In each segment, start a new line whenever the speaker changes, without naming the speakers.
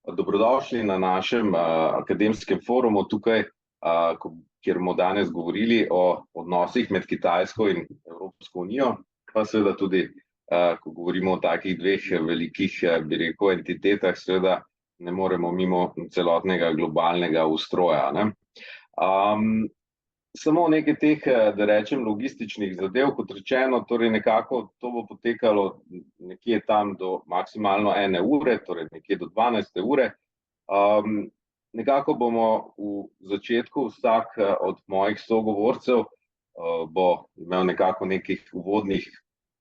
Dobrodošli na našem akademskem forumu tukaj, kjer bomo danes govorili o odnosih med Kitajsko in Evropsko unijo, pa seveda tudi, ko govorimo o takih dveh velikih, bi rekel, entitetah, seveda ne moremo mimo celotnega globalnega ustroja, ne. Samo nekaj teh, da rečem, logističnih zadev, kot rečeno, torej nekako to bo potekalo nekje tam do maksimalno 1 ure, torej nekje do 12. ure. Nekako bomo v začetku vsak od mojih sogovorcev bo imel nekako nekih uvodnih,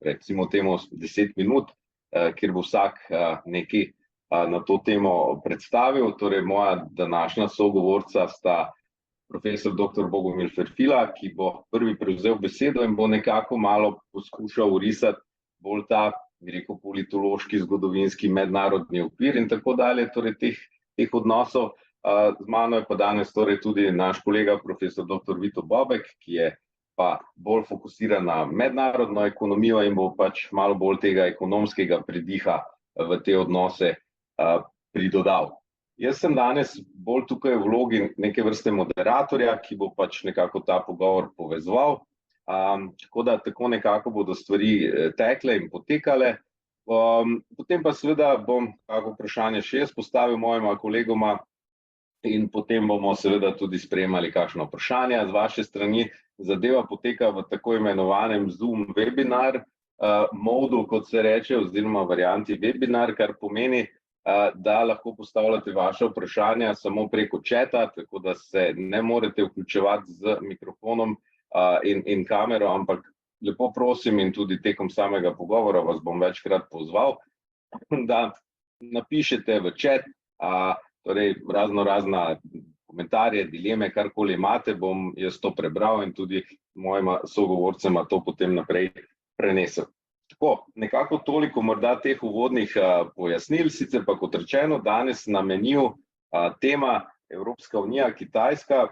recimo temu 10 minut, kjer bo vsak nekaj na to temo predstavil. Torej moja današnja sogovorca sta profesor dr. Bogomil Ferfila, ki bo prvi prevzel besedo in bo nekako malo poskušal orisati bolj ta, bi rekel, politološki, zgodovinski, mednarodni okvir in tako dalje, torej teh odnosov. Z mano je pa danes torej tudi naš kolega profesor dr. Vito Bobek, ki je pa bolj fokusiran na mednarodno ekonomijo in bo pač malo bolj tega ekonomskega pridiha v te odnose pridodal. Jaz sem danes bolj tukaj v vlogi neke vrste moderatorja, ki bo pač nekako ta pogovor povezoval, tako da tako nekako bodo stvari tekle in potekale. Potem pa seveda bom kako vprašanje še jaz postavil mojima kolegoma in potem bomo seveda tudi sprejemali kakšno vprašanje z vaše strani. Zadeva poteka v tako imenovanem Zoom webinar modu, kot se reče, oziroma varianti webinar, kar pomeni, da lahko postavljate vaše vprašanja samo preko četa, tako da se ne morete vključevati z mikrofonom in kamero, ampak lepo prosim in tudi tekom samega pogovora vas bom večkrat pozval, da napišete v čet, torej razna komentarje, dileme, karkoli imate, bom jaz to prebral in tudi mojima sogovorcema to potem naprej prenesel. Tako, nekako toliko morda teh uvodnih pojasnil, sicer pa kot rečeno, danes na meniju tema Evropska unija, Kitajska.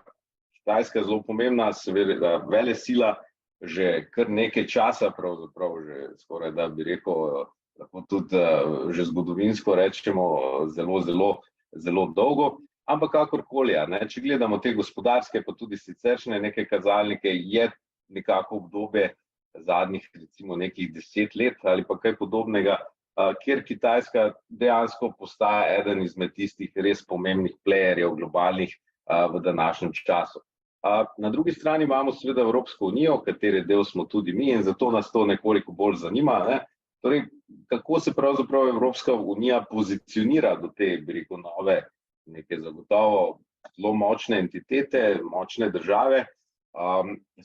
Kitajska je zelo pomembna, seveda velesila že kar nekaj časa, pravzaprav že skoraj, da bi rekel, lahko tudi že zgodovinsko rečemo zelo dolgo, ampak kakorkoli, če gledamo te gospodarske, pa tudi siceršnje neke kazalnike, je nekako obdobje zadnjih recimo nekih 10 let ali pa kaj podobnega, kjer Kitajska dejansko postaja eden izmed tistih res pomembnih playerjev globalnih v današnjem času. Na drugi strani imamo seveda Evropsko unijo, katere del smo tudi mi in zato nas to nekoliko bolj zanima, ne. Torej, kako se pravzaprav Evropska unija pozicionira do te, bi rekel, nove, neke zagotovo zelo močne entitete, močne države.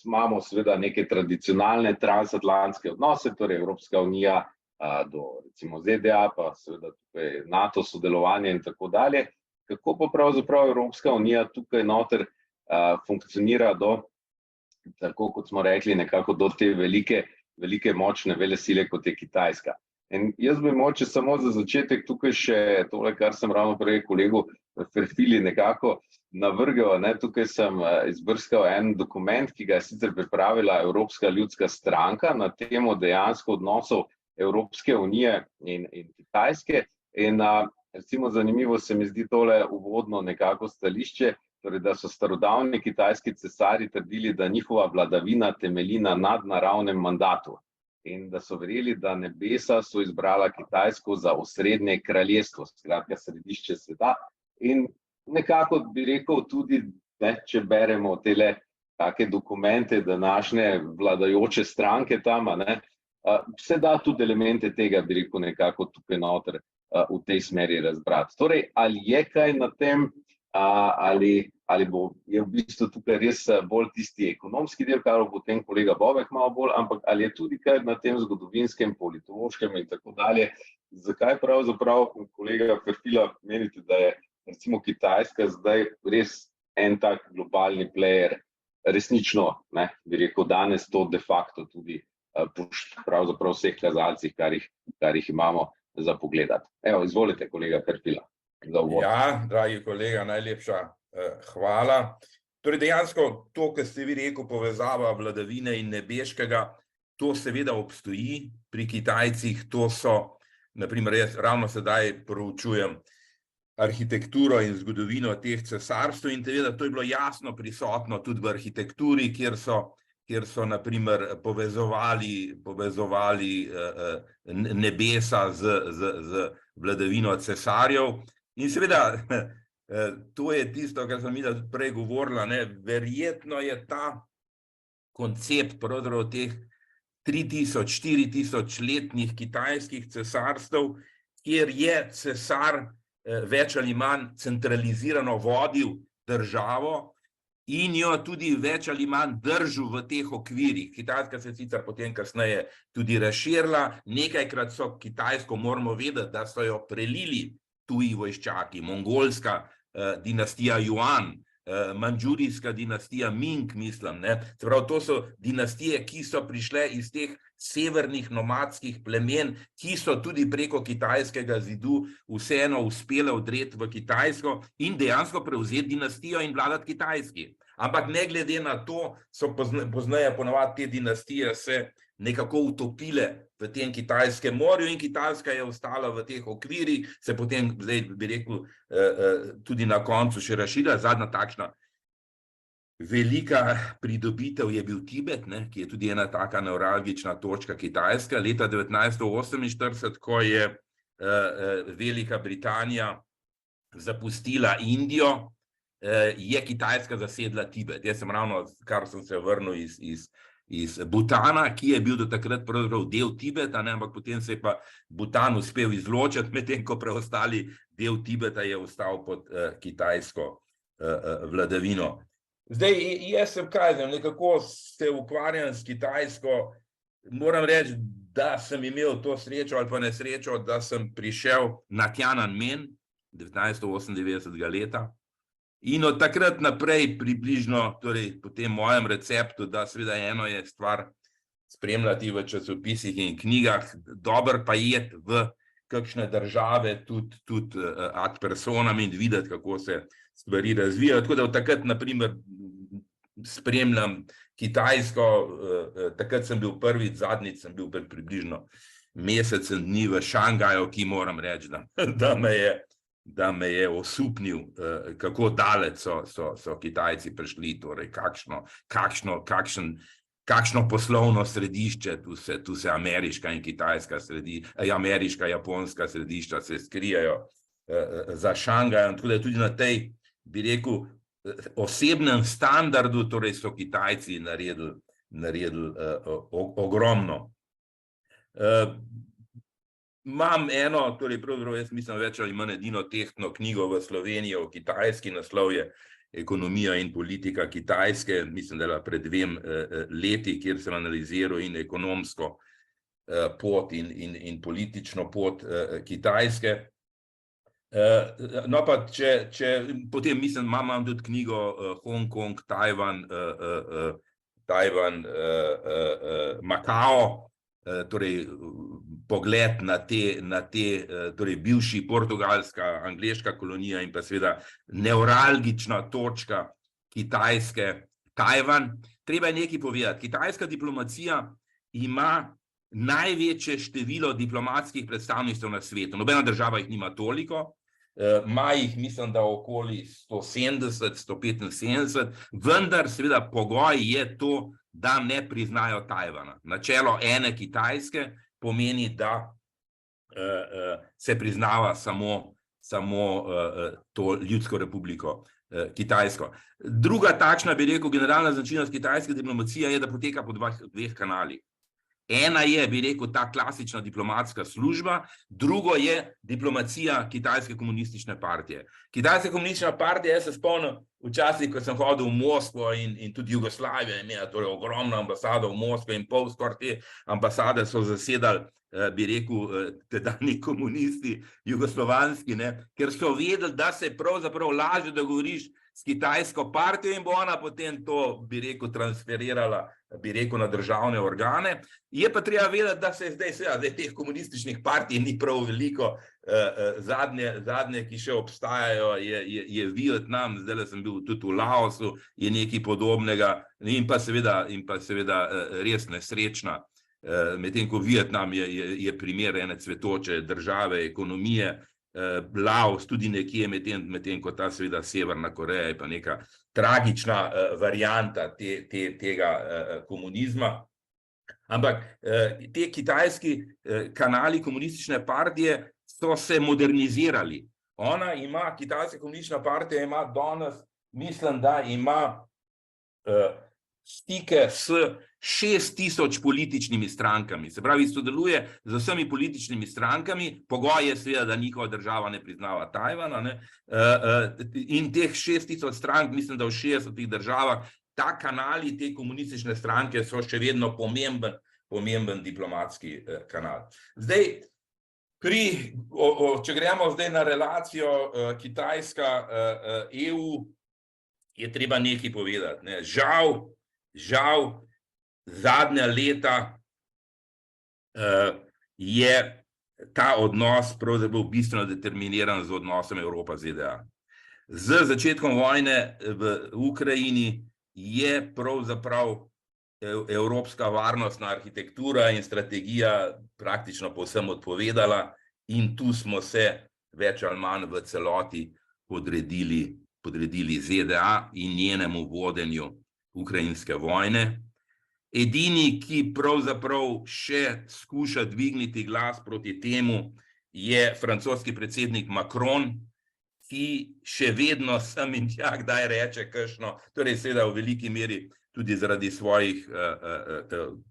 Imamo seveda neke tradicionalne transatlantske odnose, torej Evropska unija do recimo ZDA, pa seveda tukaj NATO sodelovanje in tako dalje. Kako pa pravzaprav Evropska unija tukaj noter funkcionira do, tako kot smo rekli, nekako do te velike močne velesile, kot je Kitajska. In jaz bi mogoče samo za začetek tukaj še tole, kar sem ravno prej kolegu Ferfili nekako navrgel, tukaj sem izbrskal en dokument, ki ga je sicer pripravila Evropska ljudska stranka na temo dejansko odnosov Evropske unije in Kitajske. In recimo zanimivo se mi zdi tole uvodno nekako stališče, torej da so starodavni kitajski cesarji trdili, da njihova vladavina temelji na nadnaravnem mandatu in da so verjeli, da nebesa so izbrala Kitajsko za osrednje kraljestvo, skratka središče sveta. In nekako bi rekel tudi, če beremo tele take dokumente današnje vladajoče stranke tam, se da tudi elemente tega, bi rekel, nekako tukaj noter v tej smeri razbrati. Torej, ali je kaj na tem, ali je v bistvu tukaj res bolj tisti ekonomski del, kar bo potem kolega Bobek malo bolj, ampak ali je tudi kaj na tem zgodovinskem, politološkem in tako dalje. Zakaj pravzaprav, kolega Ferfila, menite, da je recimo Kitajska zdaj res en tak globalni player, resnično, bi rekel, danes to de facto tudi pravzaprav vseh kazalcih, kar jih imamo za pogledati. Evo, izvolite, kolega Ferfila.
Ja, dragi kolega, najlepša hvala. Torej dejansko to, kar ste vi rekel, povezava vladavine in nebeškega, to seveda obstoji pri Kitajcih, to so, na primer, jaz ravno sedaj proučujem arhitekturo in zgodovino teh cesarstv in seveda to je bilo jasno prisotno tudi v arhitekturi, kjer so na primer povezovali nebesa z vladavino cesarjev. In seveda, to je tisto, kar sem midva tudi prej govorila, verjetno je ta koncept pravzaprav teh 3000-4000 letnih kitajskih cesarstev, kjer je cesar več ali manj centralizirano vodil državo in jo tudi več ali manj držal v teh okvirih. Kitajska se sicer potem kasneje tudi razširila, nekajkrat so Kitajsko, moramo vedeti, da so jo prelili tuji vojščaki, mongolska dinastija Yuan, mandžurijska dinastija Ming, mislim. Se pravi, to so dinastije, ki so prišle iz teh severnih nomadskih plemen, ki so tudi preko kitajskega zidu vseeno uspele vdreti v Kitajsko in dejansko prevzeti dinastijo in vladati Kitajski. Ampak ne glede na to, so pozneje ponavadi te dinastije se nekako utopile v tem Kitajskem morju in Kitajska je ostala v teh okvirih, se potem, zdaj bi rekel, tudi na koncu še razširila. Zadnja takšna velika pridobitev je bil Tibet, ki je tudi ena taka nevralgična točka Kitajske. Leta 1948, ko je Velika Britanija zapustila Indijo, je Kitajska zasedla Tibet. Jaz sem ravno, kar sem se vrnil iz Butana, ki je bil do takrat pravzaprav del Tibeta, ampak potem se je pa Butan uspel izločiti, medtem ko preostali del Tibeta je ostal pod kitajsko vladavino. Zdaj, jaz sem nekako se ukvarjam s Kitajsko, moram reči, da sem imel to srečo ali pa nesrečo, da sem prišel na Tiananmen 1998. leta. In od takrat naprej približno, torej po tem mojem receptu, da seveda eno je stvar spremljati v časopisih in knjigah, dober pa je v kakšne države tudi ad personam in videti, kako se stvari razvijajo. Tako da od takrat, na primer, spremljam Kitajsko, takrat sem bil prvič, zadnjič sem bil približno mesecem dni v Šangaju, ki moram reči, da me je osupnil, kako daleč so Kitajci prišli, torej kakšno poslovno središče, tu se ameriška in kitajska ameriška, japonska središča se skrijejo za Šangajem, tako da tudi na tej, bi rekel, osebnem standardu, torej so Kitajci naredili ogromno. Imam eno, torej pravzaprav jaz mislim več ali manj edino tehtno knjigo v Sloveniji o Kitajski, naslov je Ekonomija in politika Kitajske, mislim, da je pred 2 leti, kjer sem analiziral in ekonomsko pot in politično pot Kitajske. No pa, potem mislim, imam tudi knjigo Hong Kong, Tajvan, Makao, torej pogled na te torej bivši portugalska, angleška kolonija in pa seveda nevralgična točka Kitajske, Tajvan. Treba je nekaj povedati. Kitajska diplomacija ima največje število diplomatskih predstavništev na svetu. Nobena država jih nima toliko. Ima jih, mislim, da okoli 170, 175, vendar seveda pogoj je to, da ne priznajo Tajvana. Načelo ene Kitajske pomeni, da se priznava samo to ljudsko republiko Kitajsko. Druga takšna, bi rekel, generalna značilnost kitajske diplomacije je, da poteka po dveh kanalih. Ena je, bi rekel, ta klasična diplomatska služba, drugo je diplomacija Kitajske komunistične partije. Kitajska komunistična partija, jaz se spomnim, včasih, ko sem hodil v Moskvo in tudi Jugoslavija je imela torej ogromno ambasado v Moskvo in pol skoraj te ambasade so zasedali, bi rekel, tedanji komunisti jugoslovanski, ker so vedeli, da se pravzaprav lažje dogovoriš s kitajsko partijo in bo ona potem to, bi rekel, transferirala, bi rekel, na državne organe. Je pa treba vedeti, da se zdaj teh komunističnih partij ni prav veliko. Zadnje, ki še obstajajo, je Vietnam, zdaj sem bil tudi v Laosu, je nekaj podobnega in pa seveda res nesrečna. Medtem ko Vietnam je primer ene cvetoče države, ekonomije, Laos tudi nekje medtem ko ta seveda Severna Koreja je pa neka tragična varianta tega komunizma. Ampak te kitajski kanali komunistične partije so se modernizirali. Kitajska komunistična partija ima danes, mislim, da ima stike s 6000 političnimi strankami. Se pravi, sodeluje z vsemi političnimi strankami, pogoj je seveda, da njihova država ne priznava Tajvana, ne? In teh 6000 strank, mislim, da v 60 državah, ta kanali, te komunistične stranke so še vedno pomemben diplomatski kanal. Zdaj, če gremo zdaj na relacijo Kitajska-EU, je treba nekaj povedati, ne? Žal, zadnja leta je ta odnos pravzaprav bistveno determiniran z odnosom Evropa-ZDA. Z začetkom vojne v Ukrajini je pravzaprav evropska varnostna arhitektura in strategija praktično povsem odpovedala in tu smo se več ali manj v celoti podredili ZDA in njenemu vodenju ukrajinske vojne. Edini, ki pravzaprav še skuša dvigniti glas proti temu, je francoski predsednik Macron, ki še vedno sem in tja kdaj reče kakšno, torej seveda v veliki meri tudi zaradi svojih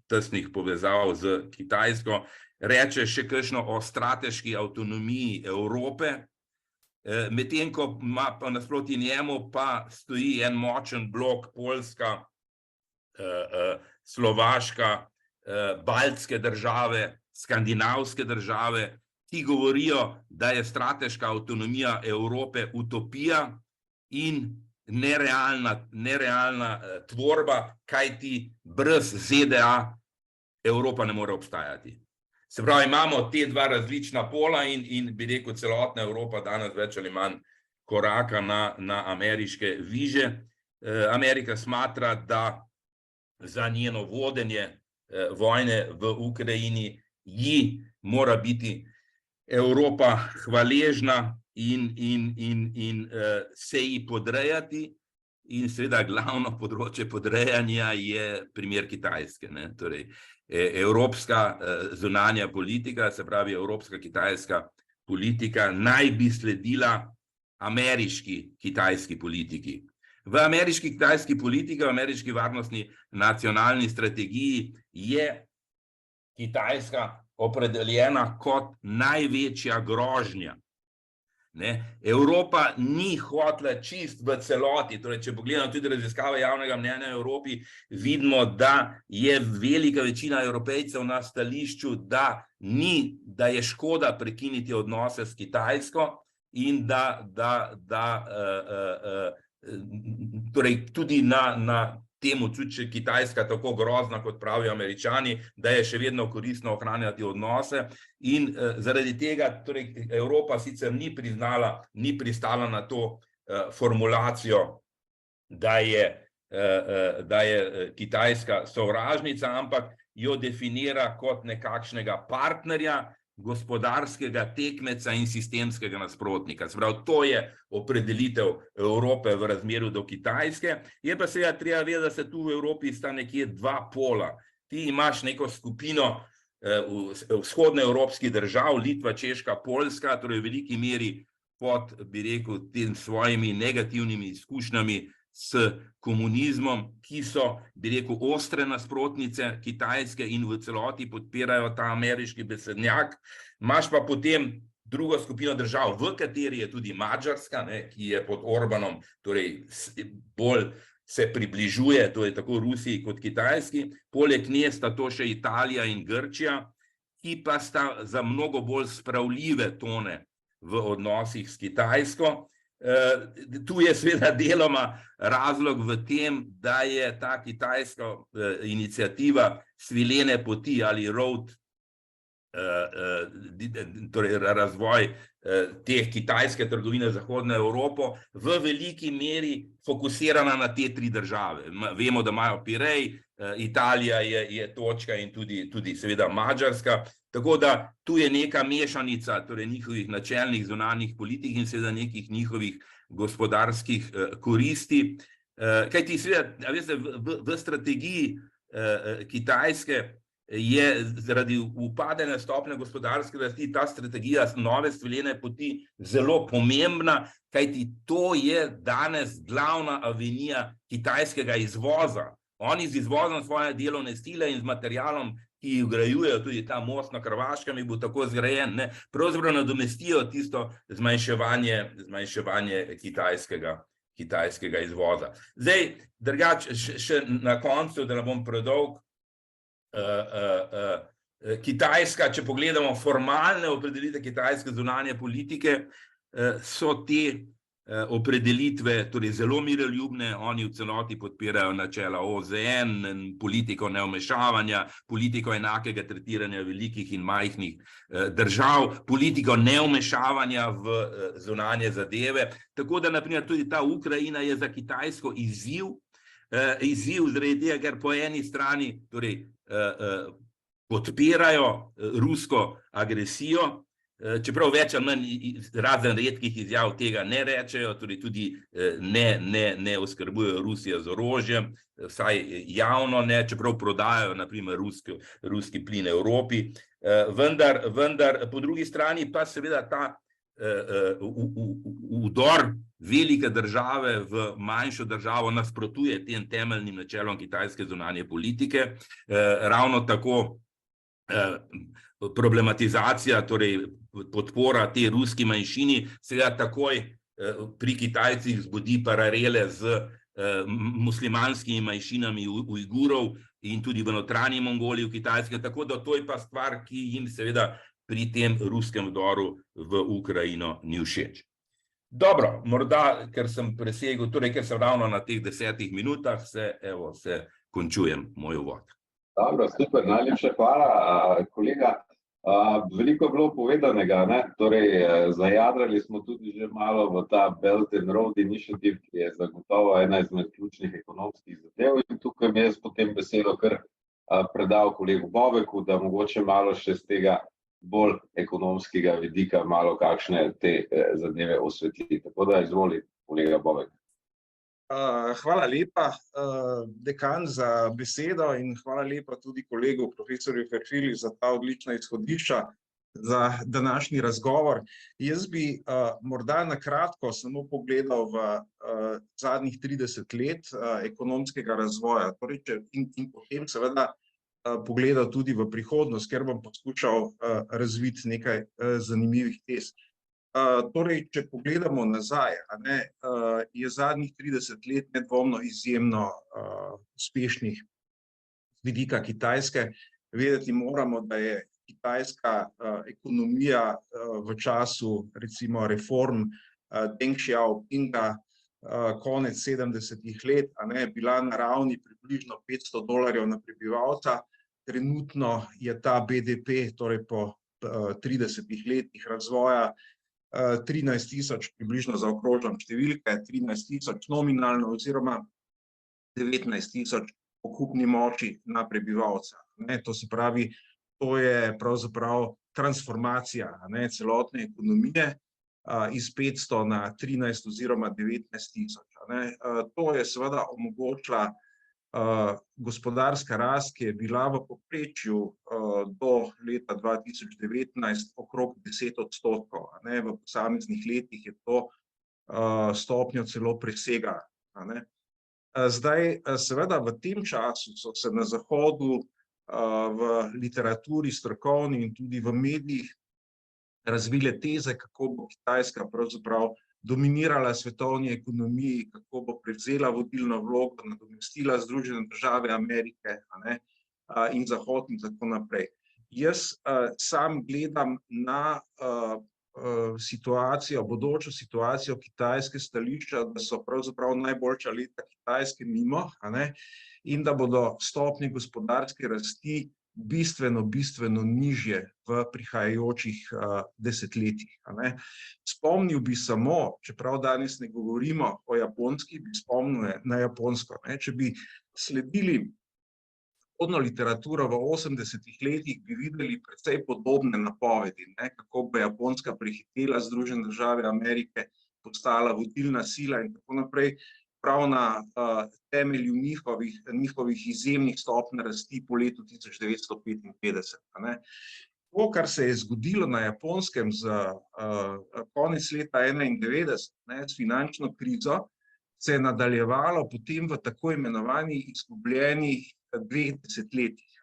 tesnih povezav z Kitajsko, reče še kakšno o strateški avtonomiji Evrope, medtem ko ima pa nasproti njemu pa stoji en močen blok Poljska, Slovaška, baltske države, skandinavske države, ki govorijo, da je strateška avtonomija Evrope utopija in nerealna tvorba, kajti brez ZDA Evropa ne more obstajati. Se pravi, imamo te dva različna pola in bi rekel, celotna Evropa danes več ali manj koraka na ameriške viže. Amerika smatra, da za njeno vodenje vojne v Ukrajini ji mora biti Evropa hvaležna in se ji podrejati. In seveda glavno področje podrejanja je primer Kitajske, ne? Torej, evropska zunanja politika, se pravi evropska kitajska politika, naj bi sledila ameriški kitajski politiki. V ameriški kitajski politiki, v ameriški varnostni nacionalni strategiji je Kitajska opredeljena kot največja grožnja. Ne? Evropa ni hotela čist v celoti, torej, če pogledamo tudi raziskave javnega mnenja v Evropi, vidimo, da je velika večina Evropejcev na stališču, da je škoda prekiniti odnose s Kitajsko in torej tudi na temu, če Kitajska tako grozna, kot pravijo Američani, da je še vedno koristno ohranjati odnose in zaradi tega torej Evropa sicer ni pristala na to formulacijo, da je Kitajska sovražnica, ampak jo definira kot nekakšnega partnerja, gospodarskega tekmeca in sistemskega nasprotnika. Se pravi, to je opredelitev Evrope v razmerju do Kitajske. Je pa seveda treba vedeti, da se tu v Evropi sta nekje dva pola. Ti imaš neko skupino vzhodnoevropskih držav, Litva, Češka, Poljska, torej v veliki meri pod, bi rekel, tem svojimi negativnimi izkušnjami s komunizmom, ki so, bi rekel, ostre nasprotnice Kitajske in v celoti podpirajo ta ameriški besednjak. Imaš pa potem drugo skupino držav, v kateri je tudi Madžarska, ne, ki je pod Orbanom, torej bolj se približuje, torej tako Rusiji kot Kitajski. Poleg nje sta to še Italija in Grčija, ki pa sta za mnogo bolj spravljive tone v odnosih s Kitajsko. Tu je seveda deloma razlog v tem, da je ta kitajska iniciativa svilene poti ali road, torej razvoj te kitajske trgovine z Zahodno Evropo v veliki meri fokusirana na te tri države. Vemo, da imajo Pirej, Italija je točka in tudi seveda Madžarska, Tako da tu je neka mešanica torej njihovih načelnih zunanjih politik in seveda nekih njihovih gospodarskih koristi. Kajti seveda, a veste, v strategiji Kitajske je zaradi upadanja stopnje gospodarske rasti ta strategija nove svilene poti zelo pomembna, kajti to je danes glavna avenija kitajskega izvoza. Oni z izvozom svoje delovne sile in z materialom, ki vgrajujejo tudi ta most na Hrvaškem, je bo tako zgrajen, pravzaprav nadomestijo tisto zmanjševanje kitajskega izvoza. Zdaj, drugače, še na koncu, da ne bom predolg, Kitajska, če pogledamo formalne opredelitve kitajske zunanje politike, so te opredelitve torej zelo miroljubne, oni v celoti podpirajo načela OZN, politiko neumešavanja, politiko enakega tretiranja velikih in majhnih držav, politiko neumešavanja v zunanje zadeve. Tako da, na primer, tudi ta Ukrajina je za Kitajsko izziv zaradi tega, ker po eni strani torej podpirajo rusko agresijo, čeprav več ali manj razen redkih izjav tega ne rečejo, torej tudi ne oskrbujejo Rusijo z orožjem, vsaj javno ne, čeprav prodajajo na primer ruski plin Evropi, vendar po drugi strani pa seveda ta vdor velike države v manjšo državo nasprotuje tem temeljnim načelom kitajske zunanje politike, ravno tako problematizacija, torej podpora te ruski manjšini, seveda takoj pri Kitajcih vzbudi paralele z muslimanskimi manjšinami Ujgurov in tudi v notranji Mongoliji v Kitajske, tako da to je pa stvar, ki jim seveda pri tem ruskem vdoru v Ukrajino ni všeč. Dobro, morda, ker sem presegel, torej ker sem ravno na teh 10 minutah, se končujem moj uvod.
Dobro, super, najlepša hvala, kolega. Veliko je bilo povedanega, torej zajadrali smo tudi že malo v ta Belt and Road Initiative, ki je zagotovo ena izmed ključnih ekonomskih zadev in tukaj mi jaz potem besedo kar predal kolegu Bobeku, da mogoče malo še z tega bolj ekonomskega vidika malo kakšne te zadeve osvetli. Tako da izvoli, kolega Bobek.
Hvala lepa, dekan, za besedo in hvala lepa tudi kolegu profesorju Ferfili za ta odlična izhodišča za današnji razgovor. Jaz bi morda na kratko samo pogledal v zadnjih 30 let ekonomskega razvoja, torej in potem seveda pogledal tudi v prihodnost, ker bom poskušal razviti nekaj zanimivih tez. Torej, če pogledamo nazaj, je zadnjih 30 let nedvomno izjemno uspešnih z vidika Kitajske. Vedeti moramo, da je kitajska ekonomija v času recimo reform Deng Xiaopinga konec 70-ih let bila na ravni približno $500 na prebivalca. Trenutno je ta BDP, torej po 30 letih razvoja, 13.000, približno zaokrožam številke, 13.000 nominalno oziroma 19.000 po kupni moči na prebivalca. To se pravi, to je pravzaprav transformacija celotne ekonomije iz 500 na 13 oziroma 19.000. To je seveda omogočila gospodarska rast, ki je bila v povprečju do leta 2019 okrog 10%. V posameznih letih je to stopnjo celo presegala. Zdaj, seveda v tem času so se na Zahodu v literaturi strokovni in tudi v medijih razvile teze, kako bo Kitajska pravzaprav dominirala svetovni ekonomiji, kako bo prevzela vodilno vlogo, nadomestila Združene države Amerike in Zahod in tako naprej. Jaz sam gledam na situacijo, bodočo situacijo Kitajske stališča, da so pravzaprav najboljša leta Kitajske mimo in da bodo stopnje gospodarske rasti bistveno nižje v prihajajočih desetletjih. Spomnil bi samo, čeprav danes ne govorimo o Japonski, bi spomnil na Japonsko. Če bi sledili vzhodno literaturo v 80. letih, bi videli precej podobne napovedi, kako bo Japonska prehitela Združene države Amerike, postala vodilna sila in tako naprej, prav na temelju njihovih izjemnih stopenj rasti po letu 1955. To, kar se je zgodilo na Japonskem za konec leta 1991, s finančno krizo, se je nadaljevalo potem v tako imenovanih izgubljenih 2 desetletjih.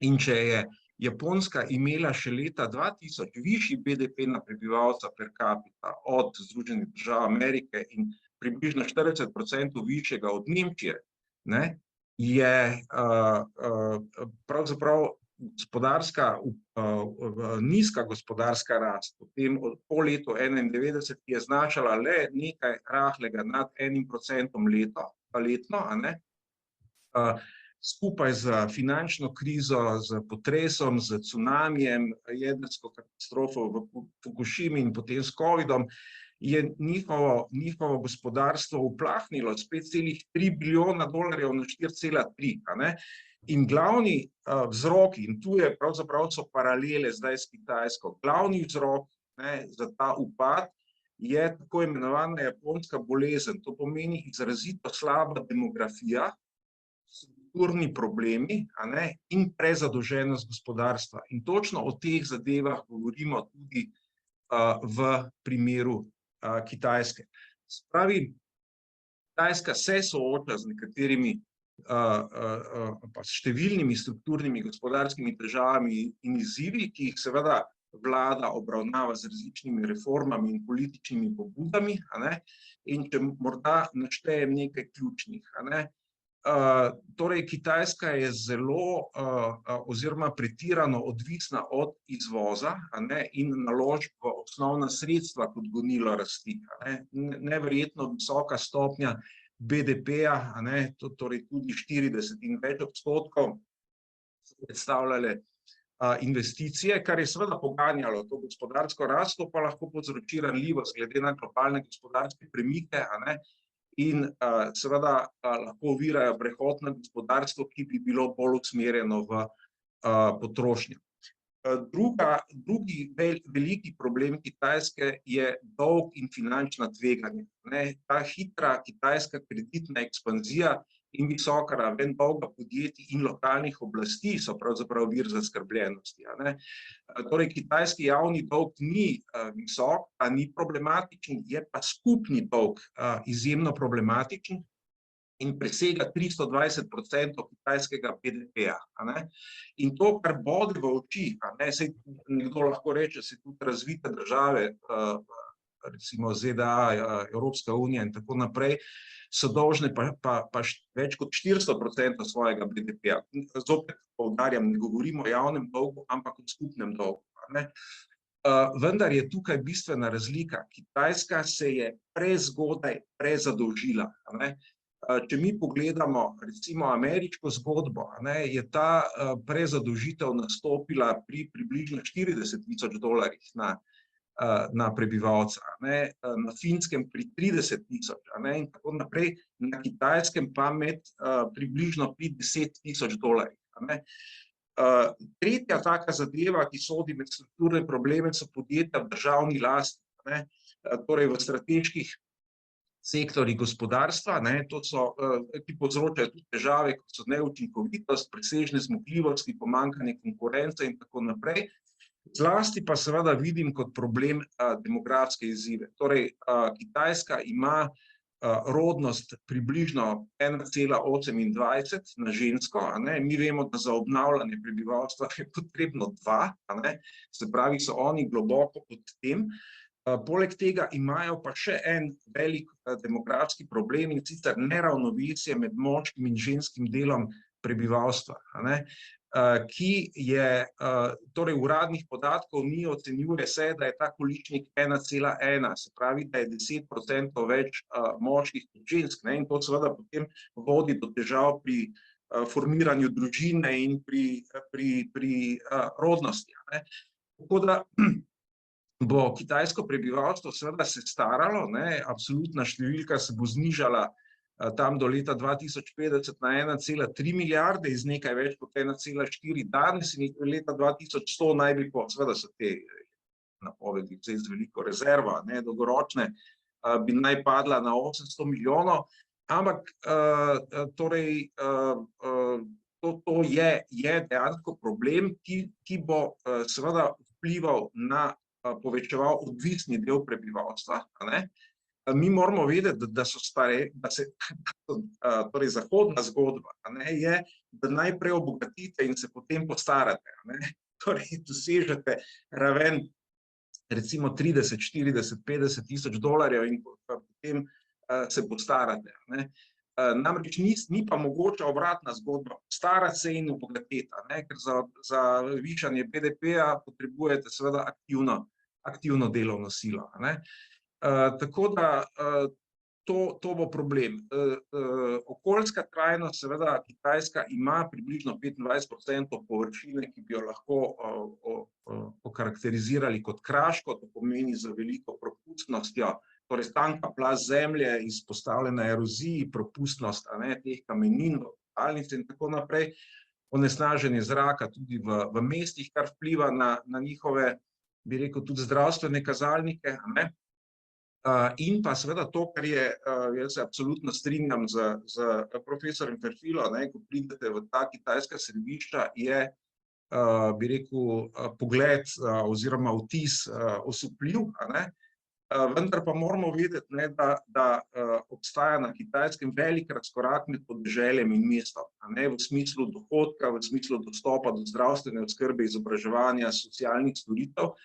In če je Japonska imela še leta 2000 višji BDP na prebivalca per capita od Združenih držav Amerike in približno 40% višjega od Nemčije, je pravzaprav nizka gospodarska rast potem po letu 1991 je znašala le nekaj rahlega nad 1% letno, skupaj z finančno krizo, z potresom, z cunamijem, jedrsko katastrofo v Fukušimi in potem s covidom, je njihovo gospodarstvo uplahnilo s 5,3 bilijona dolarjev na 4,3. In glavni vzrok, in tu je pravzaprav so paralele zdaj s Kitajsko, glavni vzrok za ta upad je tako imenovana japonska bolezen. To pomeni izrazito slaba demografija, strukturni problemi in prezadolženost gospodarstva. In točno o teh zadevah govorimo tudi v primeru Kitajske. Spravi, Kitajska se sooča z nekaterimi številnimi strukturnimi gospodarskimi težavami in izzivi, ki jih seveda vlada obravnava z različnimi reformami in političnimi pobudami. In če morda naštejem nekaj ključnih. Torej, Kitajska je zelo oziroma pretirano odvisna od izvoza in naložb v osnovna sredstva kot gonilo rasti. Neverjetno visoka stopnja BDP-ja, torej tudi 40 in več odstotkov, so predstavljale investicije, kar je seveda poganjalo to gospodarsko rast, to pa lahko povzroči ranljivost glede na globalne gospodarske premike in seveda lahko ovirajo prehod na gospodarstvo, ki bi bilo bolj usmerjeno v potrošnjo. Drugi veliki problem Kitajske je dolg in finančna tveganja. Ta hitra kitajska kreditna ekspanzija in visoka raven dolga podjetij in lokalnih oblasti so pravzaprav vir zaskrbljenosti. Torej, kitajski javni dolg ni visok, ni problematičen, je pa skupni dolg izjemno problematičen in presega 320% kitajskega BDP-ja. In to, kar bode v oči, nekdo lahko reče, se tudi razvite države, recimo ZDA, Evropska unija in tako naprej, so dolžne pa več kot 400% svojega BDP-ja. Zopet poudarjam, ne govorimo o javnem dolgu, ampak o skupnem dolgu. Vendar je tukaj bistvena razlika. Kitajska se je prezgodaj prezadolžila. Če mi pogledamo recimo ameriško zgodbo, je ta prezadolžitev nastopila pri približno 40.000 dolarjih na prebivalca, na Finskem pri 30.000 in tako naprej, na Kitajskem pa med približno pri 10.000 dolarjih. Tretja taka zadeva, ki sodi med strukturne probleme, so podjetja v državni lasti, torej v strateških sektorji gospodarstva, ki povzročajo tudi težave, kot so neučinkovitost, presežne zmogljivosti, pomanjkanje konkurence in tako naprej. Zlasti pa seveda vidim kot problem demografske izzive. Torej, Kitajska ima rodnost približno 1,28 na žensko. Mi vemo, da za obnavljanje prebivalstva je potrebno 2, se pravi, so oni globoko pod tem. Poleg tega imajo pa še en velik demografski problem in sicer neravnovesje med moškim in ženskim delom prebivalstva, ki je, torej uradnih podatkov ni, ocenjuje se, da je ta količnik 1,1, se pravi, da je 10% več moških kot žensk, in to seveda potem vodi do težav pri formiranju družine in pri rodnosti. Tako da bo kitajsko prebivalstvo seveda se staralo, absolutna številka se bo znižala tam do leta 2050 na 1,3 milijarde, iz nekaj več kot 1,4 danes, in leta 2100 naj bi seveda so te napovedi z veliko rezerva, dolgoročne, bi naj padla na 800 milijonov, ampak torej to je dejansko problem, ki bo seveda vplival na povečeval odvisni del prebivalstva. Mi moramo vedeti, da torej zahodna zgodba je, da najprej obogatite in se potem postarate. Torej dosežete raven recimo 30, 40, 50 tisoč dolarjev in potem se postarate. Namreč ni pa mogoča obratna zgodba, postarati se in obogatiti, ker za višanje BDP-ja potrebujete seveda aktivno delovno silo. Tako da to bo problem. Okoljska trajnost, seveda Kitajska ima približno 25% površine, ki bi jo lahko okarakterizirali kot kraško, to pomeni z veliko propustnostjo, torej tanka plast zemlje, izpostavljena eroziji, propustnost teh kamenin, podtalnic in tako naprej, onesnaženje zraka tudi v mestih, kar vpliva na njihove, bi rekel, tudi zdravstvene kazalnike. In pa seveda to, kar je, jaz se absolutno strinjam z profesorjem Ferfilo, ko pridete v ta kitajska središča, je, bi rekel, pogled oziroma vtis osupljiv, vendar pa moramo vedeti, da obstaja na Kitajskem velik razkorak med podeželjem in mestom, v smislu dohodka, v smislu dostopa do zdravstvene oskrbe, izobraževanja, socialnih storitev,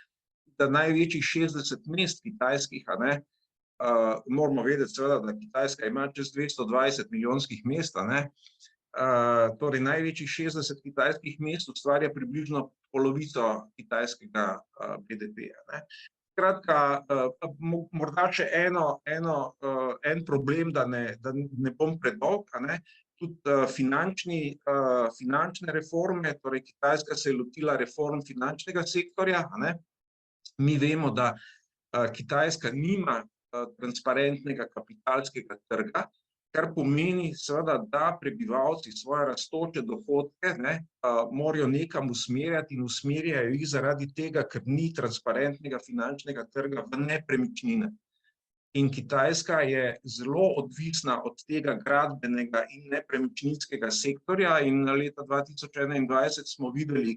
da največjih 60 mest kitajskih, moramo vedeti seveda, da Kitajska ima čez 220 milijonskih mest, torej največjih 60 kitajskih mest ustvarja približno polovico kitajskega BDP-ja. Skratka, morda še en problem, da ne bom predolg, tudi finančne reforme, torej Kitajska se je lotila reform finančnega sektorja. Mi vemo, da Kitajska nima transparentnega kapitalskega trga, kar pomeni seveda, da prebivalci svoje rastoče dohodke morajo nekam usmerjati in usmerjajo jih zaradi tega, ker ni transparentnega finančnega trga v nepremičnine. In Kitajska je zelo odvisna od tega gradbenega in nepremičninskega sektorja in leta 2021 smo videli,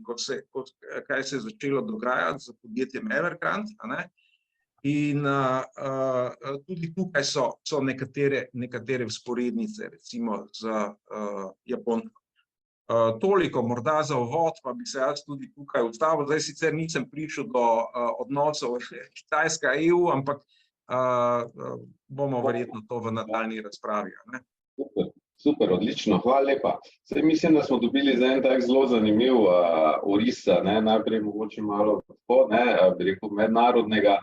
kaj se je začelo dogajati z podjetjem Evergrande. In tudi tukaj so nekatere vzporednice, recimo z Japonsko. Toliko morda za uvod, pa bi se jaz tudi tukaj ustavil. Zdaj sicer nisem prišel do odnosov Kitajska-EU, ampak bomo verjetno to v nadaljnji razpravi.
Super, odlično, hvala lepa. Saj mislim, da smo dobili za en tak zelo zanimiv oris, najprej mogoče malo bi rekel mednarodnega,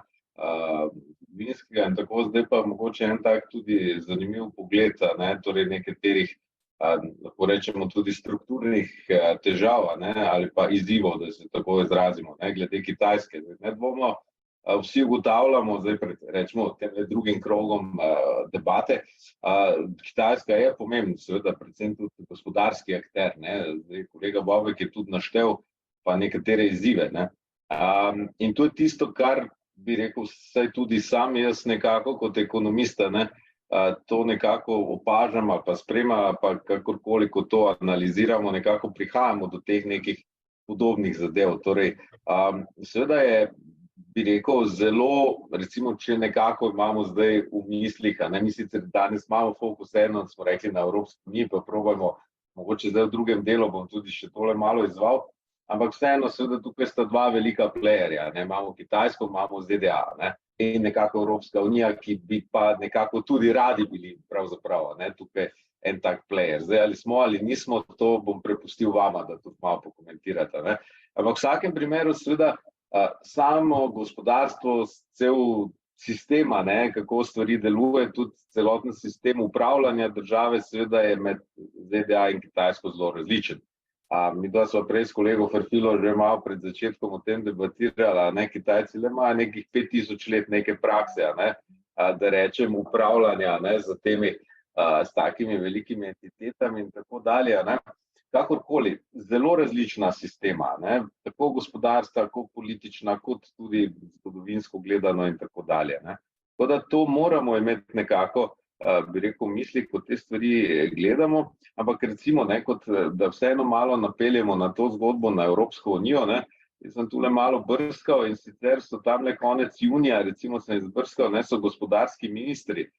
vinskega in tako, zdaj pa mogoče en tak tudi zanimiv pogled, torej nekaterih, lahko rečemo tudi strukturnih težav, ali pa izzivov, da se tako izrazimo, glede Kitajske. Nedvomno vsi ugotavljamo, zdaj rečemo tem drugim krogom debate, Kitajska je pomembna, seveda predvsem tudi gospodarski akter, zdaj kolega Bobek je tudi naštel pa nekatere izzive, in to je tisto, kar bi rekel, saj tudi sam jaz nekako kot ekonomista, to nekako opažam, pa spremljam, pa kakorkoli, ko to analiziramo, nekako prihajamo do teh nekih podobnih zadev. Torej, seveda je, bi rekel, zelo, recimo, če nekako imamo zdaj v mislih, mi sicer danes imamo fokus eno, smo rekli na Evropski uniji, pa probajmo, mogoče zdaj v drugem delu bom tudi še tole malo izval, ampak vseeno, seveda tukaj sta dva velika playerja, imamo Kitajsko, imamo ZDA, in nekako Evropska unija, ki bi pa nekako tudi radi bili pravzaprav, tukaj en tak player. Zdaj, ali smo ali nismo, to bom prepustil vama, da tudi malo pokomentirate. Ampak v vsakem primeru, seveda, samo gospodarstvo, cel sistema, kako stvari deluje, tudi celoten sistem upravljanja države, seveda je med ZDA in Kitajsko zelo različen. Mi da smo prej s kolego Ferfilo že malo pred začetkom o tem debatirali, Kitajci le imajo nekih 5000 let neke prakse, da rečem upravljanja z temi s takimi velikimi entitetami in tako dalje. Ne. Kakorkoli, zelo različna sistema, ne, tako gospodarstva, kot politična, kot tudi zgodovinsko gledano in tako dalje. Ne. Tako da to moramo imeti nekako, bi rekel, misli, ko te stvari gledamo, ampak recimo, ne, kot, da vseeno malo napeljemo na to zgodbo na Evropsko unijo, ne, jaz sem tule malo brskal in sicer so tamle konec junija, recimo sem izbrskal, ne, so gospodarski ministri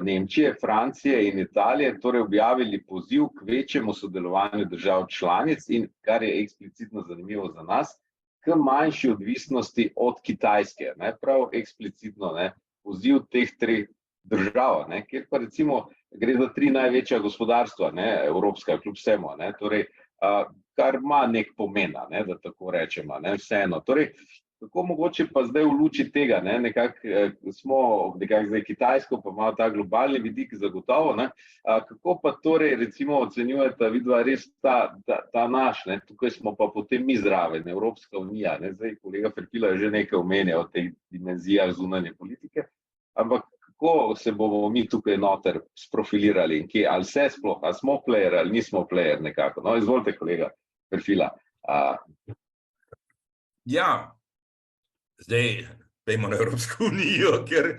Nemčije, Francije in Italije torej objavili poziv k večjemu sodelovanju držav članic in, kar je eksplicitno zanimivo za nas, k manjši odvisnosti od Kitajske, ne, prav eksplicitno, ne, poziv teh treh držav, ne, kjer pa recimo gre za 3 največja gospodarstva, ne, evropska, kljub vsemu, ne, torej, kar ima nek pomen, ne, da tako rečemo, ne, vseeno. Torej, kako mogoče pa zdaj v luči tega, ne, nekako smo zdaj Kitajsko, pa malo ta globalni vidik zagotovo, ne, kako pa torej recimo ocenjujete vidva res ta naš, ne, tukaj smo pa potem mi zraven, Evropska unija, ne, zdaj kolega Ferfila je že nekaj omenjal o teh dimenzijah zunanje politike, ampak kako se bomo mi tukaj noter sprofilirali in kje, ali se sploh, ali smo player, ali nismo player nekako. No, izvolite, kolega Ferfila.
Ja, zdaj pejmo na Evropsko unijo, ker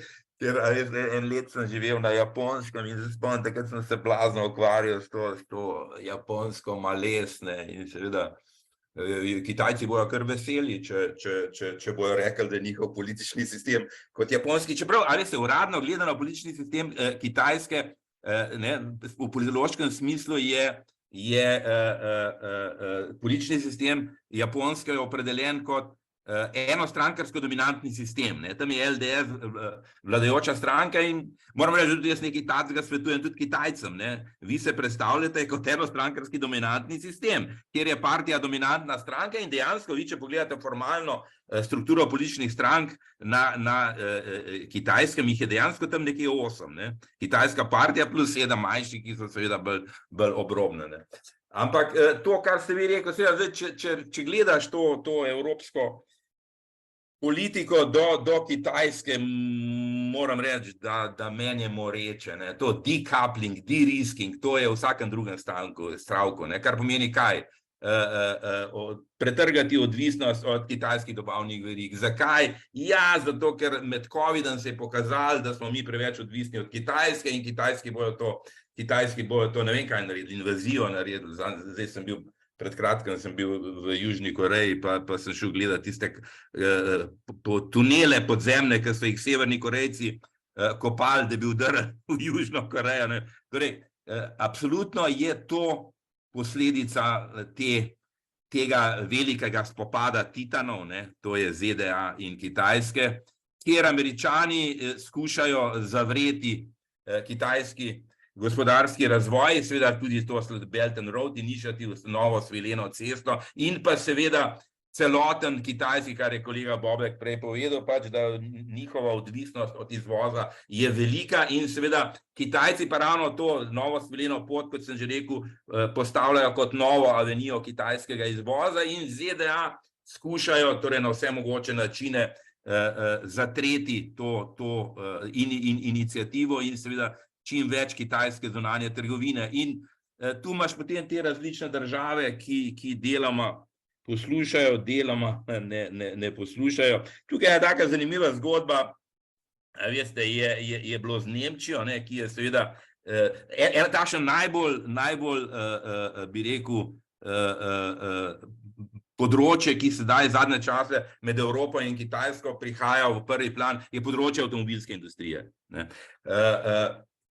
en let sem živel na Japonskem in se spomnim, takrat sem se blazno ukvarjal s to japonsko malesne in seveda Kitajci bojo kar veseli, če bojo rekli, da je njihov politični sistem kot japonski. Čeprav, ali se uradno gledano politični sistem Kitajske, ne, v politološkem smislu je politični sistem Japonske opredeljen kot enostrankarsko dominantni sistem. Ne. Tam je LDS vladajoča stranka in moram reči, da jaz nekaj takega svetujem tudi Kitajcem. Ne. Vi se predstavljate kot enostrankarski dominantni sistem, kjer je partija dominantna stranka in dejansko vi, če pogledate formalno strukturo političnih strank na Kitajskem, jih je dejansko tam nekje 8. Ne. Kitajska partija plus 7 manjših, ki so seveda bolj obrobne. Ne. Ampak to, kar ste vi rekel, seveda, če gledaš to evropsko politiko do Kitajske, moram reči, da meni je moreče. Ne. To decoupling, de-risking, to je v vsakem drugem stavku, ne. Kar pomeni kaj? Pretrgati odvisnost od kitajskih dobavnih verig. Zakaj? Ja, zato, ker med covidom se je pokazalo, da smo mi preveč odvisni od Kitajske in Kitajski bojo to, ne vem kaj naredili, invazijo naredili. Zdaj sem bil, pred kratkim sem bil v Južni Koreji, pa sem šel gledati tiste tunele podzemne, ki so jih severni Korejci kopali, da bi vdrli v Južno Korejo. Ne. Torej, absolutno je to posledica tega velikega spopada titanov, ne, to je ZDA in Kitajske, kjer Američani skušajo zavreti kitajski gospodarski razvoj, seveda tudi to Belt and Road Initiative, novo svileno cesto in pa seveda celoten Kitajski, kar je kolega Bobek prej povedal, pač, da njihova odvisnost od izvoza je velika in seveda Kitajci pa ravno to novo svileno pot, kot sem že rekel, postavljajo kot novo avenijo kitajskega izvoza in ZDA skušajo torej na vse mogoče načine zatreti to iniciativo in seveda čim več kitajske zunanje trgovine. In tu imaš potem te različne države, ki deloma poslušajo, deloma ne poslušajo. Tukaj je taka zanimiva zgodba, veste, je bilo z Nemčijo, ne, ki je seveda ena takšna najbolj, bi rekel, področje, ki sedaj zadnje čase med Evropo in Kitajsko prihaja v prvi plan, je področje avtomobilske industrije. Ne.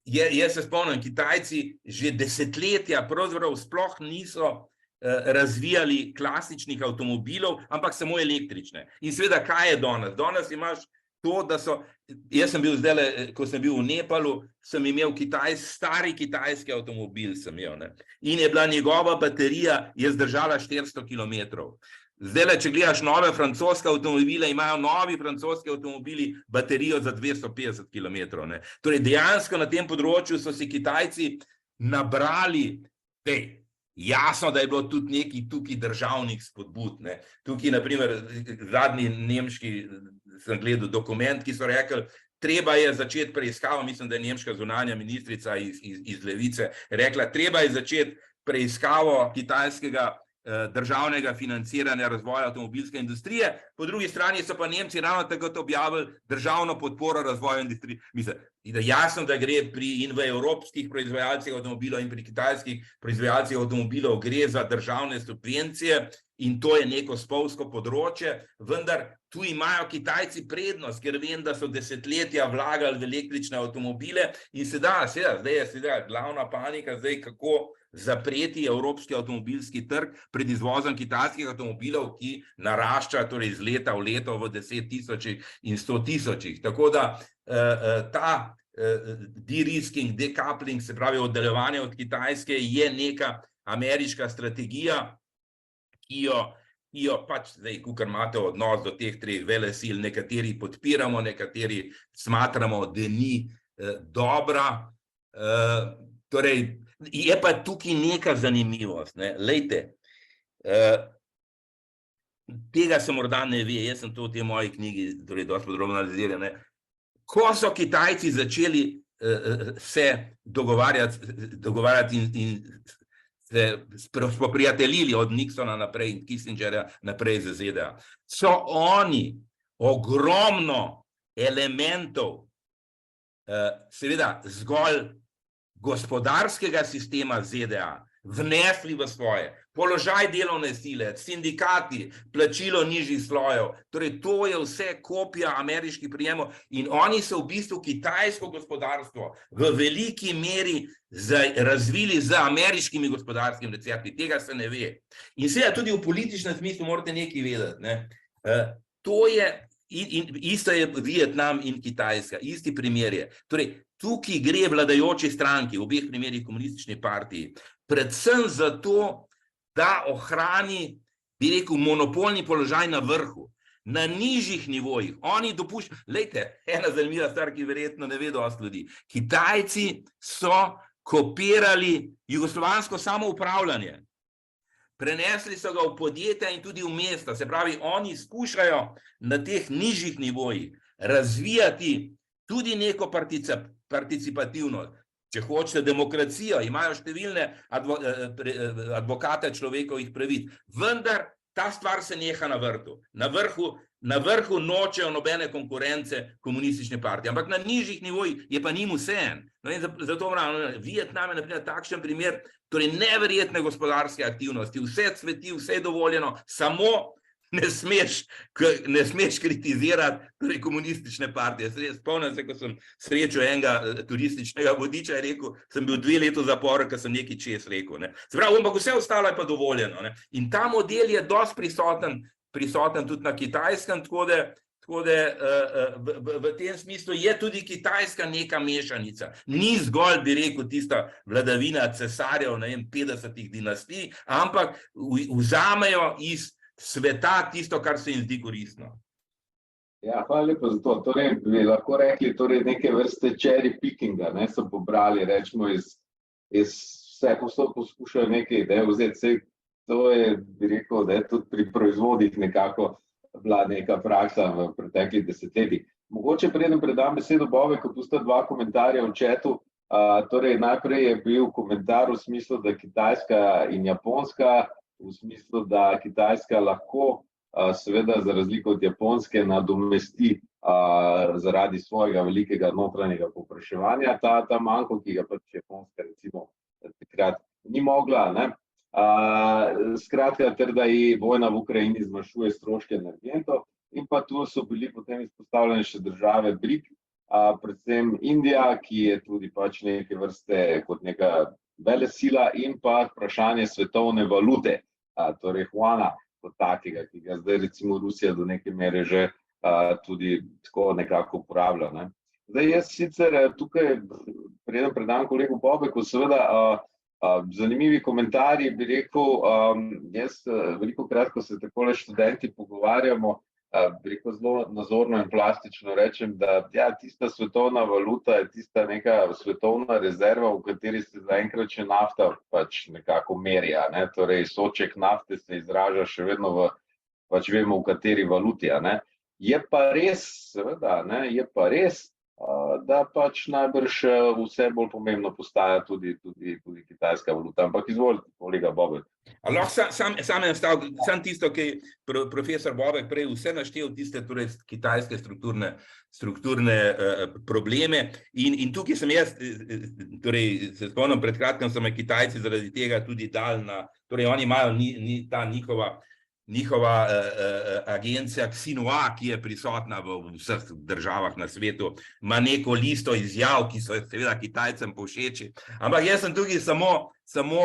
Jaz se spomnim, Kitajci že desetletja pravzaprav sploh niso razvijali klasičnih avtomobilov, ampak samo električne. In seveda, kaj je danes? Danes imaš to, da so, jaz sem bil zdaj, ko sem bil v Nepalu, sem imel stari kitajski avtomobil sem imel, ne. In je bila njegova baterija, je zdržala 400 kilometrov. Zdaj, če gledaš nove francoske avtomobile, imajo novi francoski avtomobili baterijo za 250 kilometrov, ne. Torej, dejansko na tem področju so si Kitajci nabrali, jasno, da je bilo tudi nekaj tukaj državnih spodbud, ne. Tukaj, na primer, zadnji nemški, sem gledal dokument, ki so rekli, treba je začeti preiskavo, mislim, da je nemška zunanja ministrica iz Levice rekla, treba je začeti preiskavo kitajskega državnega financiranja razvoja avtomobilske industrije, po drugi strani so pa Nemci ravno tako objavili državno podporo razvoju industrije. Mislim, jasno, da gre in v evropskih proizvajalcih avtomobilov in pri kitajskih proizvajalcih avtomobilov gre za državne subvencije in to je neko spolsko področje, vendar tu imajo Kitajci prednost, ker vem, da so desetletja vlagali v električne avtomobile in zdaj je glavna panika, kako zapreti evropski avtomobilski trg pred izvozom kitajskih avtomobilov, ki narašča torej iz leta v leto v 10 tisočih in 100 tisočih. Tako da ta de-risking, decoupling, se pravi oddaljevanje od Kitajske, je neka ameriška strategija, ki jo pač zdaj, kakor imate odnos do teh treh velesil, nekateri podpiramo, nekateri smatramo, da ni dobra. Torej, je pa tukaj neka zanimivost, ne, lejte, tega se morda ne ve, jaz sem to v tej moji knjigi, torej dosti podrobno analiziral, ne, ko so Kitajci začeli se dogovarjati in se spoprijateljili od Nixona naprej in Kissingerja naprej za ZDA, so oni ogromno elementov, seveda zgolj gospodarskega sistema ZDA vnesli v svoje, položaj delovne sile, sindikati, plačilo nižjih slojev, torej to je vse kopija ameriških prijemov in oni so v bistvu kitajsko gospodarstvo v veliki meri razvili z ameriškimi gospodarskimi recepti, tega se ne ve. In seveda tudi v političnem smislu morate nekaj vedeti, ne. To je, isto je Vietnam in Kitajska, isti primer je. Torej, tukaj gre vladajoči stranki, v obeh primerih komunistični partiji, predvsem zato, da ohrani, bi rekel, monopolni položaj na vrhu, na nižjih nivojih. Oni dopuščajo, lejte, ena zanimiva stvar, ki verjetno ne ve dosti ljudi. Kitajci so kopirali jugoslovansko samoupravljanje. Prenesli so ga v podjetja in tudi v mesta, se pravi, oni skušajo na teh nižjih nivojih razvijati tudi neko participativnost, če hočete demokracijo, imajo številne advokate človekovih pravic, vendar ta stvar se neha na vrhu. Na vrhu nočejo nobene konkurence komunistične partije, ampak na nižjih nivojih je pa njim vseeno. No in zato Vietnam je na primer takšen primer, torej neverjetne gospodarske aktivnosti, vse cveti, vse je dovoljeno, samo ne smeš kritizirati torej komunistične partije. Spomnim se, ko sem srečal enega turističnega vodiča, je rekel, sem bil 2 leti v zaporu, ker sem nekaj čez rekel. Ne. Se pravi, ampak vse ostalo je pa dovoljeno. Ne. In ta model je dosti prisoten tudi na Kitajskem, tako da v tem smislu je tudi Kitajska neka mešanica. Ni zgolj, bi rekel, tista vladavina cesarjev, ne vem, 50-ih dinastij, ampak vzamejo iz sveta tisto, kar se jim zdi koristno.
Ja, hvala lepa za to. Torej, bi lahko rekli, torej neke vrste cherry pickinga, ne, so pobrali, rečemo, iz vse poskušajo nekaj, da je vzeti, to je, bi rekel, da je tudi pri proizvodih nekako bila neka praksa v preteklih desetletjih. Mogoče preden predam besedo Boveku, tu sta 2 komentarja v chatu. Torej, najprej je bil komentar v smislu, da Kitajska in Japonska, v smislu, da Kitajska lahko, seveda za razliko od Japonske, nadomesti zaradi svojega velikega notranjega povpraševanja ta manko, ki ga pač Japonska recimo takrat ni mogla, ne. Skratka, ter da ji vojna v Ukrajini zmanjšuje stroške energentov in pa tu so bili potem izpostavljene še države BRIC, predvsem Indija, ki je tudi pač neke vrste kot neka velesila in pa vprašanje svetovne valute, torej juana kot takega, ki ga zdaj recimo Rusija do neke mere že tudi tako nekako uporablja, ne. Zdaj jaz sicer tukaj, preden predam kolegu Bobeku, seveda zanimivi komentarji, bi rekel, jaz velikokrat, ko se takole študenti pogovarjamo, bi rekel zelo nazorno in plastično rečem, da ja, tista svetovna valuta je tista neka svetovna rezerva, v kateri se zaenkrat še nafta pač nekako merja, ne, torej soček nafte se izraža še vedno pač vemo v kateri valuti, ne. Je pa res, seveda, ne, je pa res, da pač najbrž vse bolj pomembno postaja tudi kitajska valuta. Ampak izvolite, kolega Bobek.
Lahko sam en stavek, sam tisto, ki je profesor Bobek prej vse naštel, tiste torej kitajske strukturne probleme. In tukaj sem jaz, torej se spomnim, pred kratkim so me Kitajci zaradi tega tudi dali na, torej oni imajo ta njihova agencija Xinhua, ki je prisotna v vseh državah na svetu, ima neko listo izjav, ki so seveda Kitajcem povšeči. Ampak jaz sem tukaj samo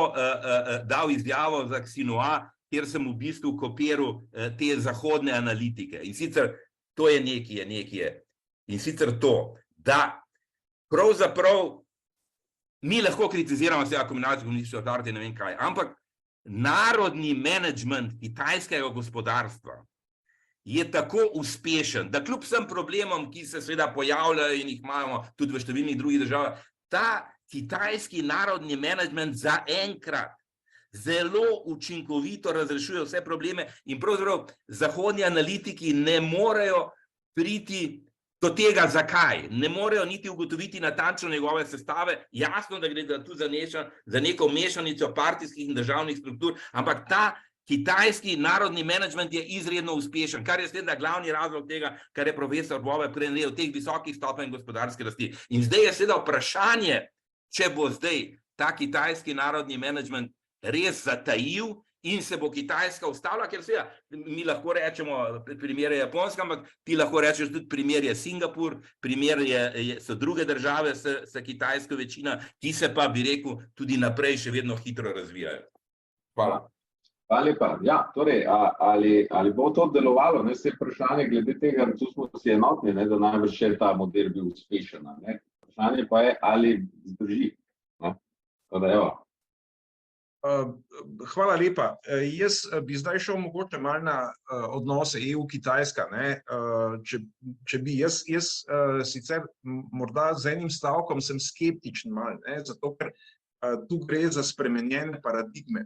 dal izjavo za Xinhua, kjer sem v bistvu kopiral te zahodne analitike. In sicer to je nekje. In sicer to, da pravzaprav mi lahko kritiziramo vse akumulacijo komunistične avtorite, ne vem kaj, ampak narodni menedžment kitajskega gospodarstva je tako uspešen, da kljub vsem problemom, ki se seveda pojavljajo in jih imamo tudi v številnih drugih državah, ta kitajski narodni menedžment zaenkrat zelo učinkovito razrešuje vse probleme in pravzaprav zahodni analitiki ne morejo priti do tega, zakaj. Ne morejo niti ugotoviti natančno njegove sestave, jasno, da gre tu za neko mešanico partijskih in državnih struktur, ampak ta kitajski narodni menedžment je izredno uspešen, kar je seveda glavni razlog tega, kar je profesor Bobek prej naredil, teh visokih stopenj gospodarske rasti. In zdaj je seveda vprašanje, če bo zdaj ta kitajski narodni menedžment res zatajil in se bo Kitajska ustavila, ker seveda mi lahko rečemo, primer je Japonska, ampak ti lahko rečeš tudi primer je Singapur, primer so druge države s kitajsko večina, ki se pa, bi rekel, tudi naprej še vedno hitro razvijajo. Hvala.
Hvala lepa. Ja, torej, ali bo to delovalo? Ne, se vprašanje glede tega, tu smo si enotni, ne, da najbrž je ta model bil uspešen. Ne. Vprašanje pa je, ali zdrži. Ne. Torej, evo.
Hvala lepa. Jaz bi zdaj šel mogoče malo na odnose EU-Kitajska. Če bi jaz sicer morda z enim stavkom sem skeptičen malo, zato ker tu gre za spremenjene paradigme.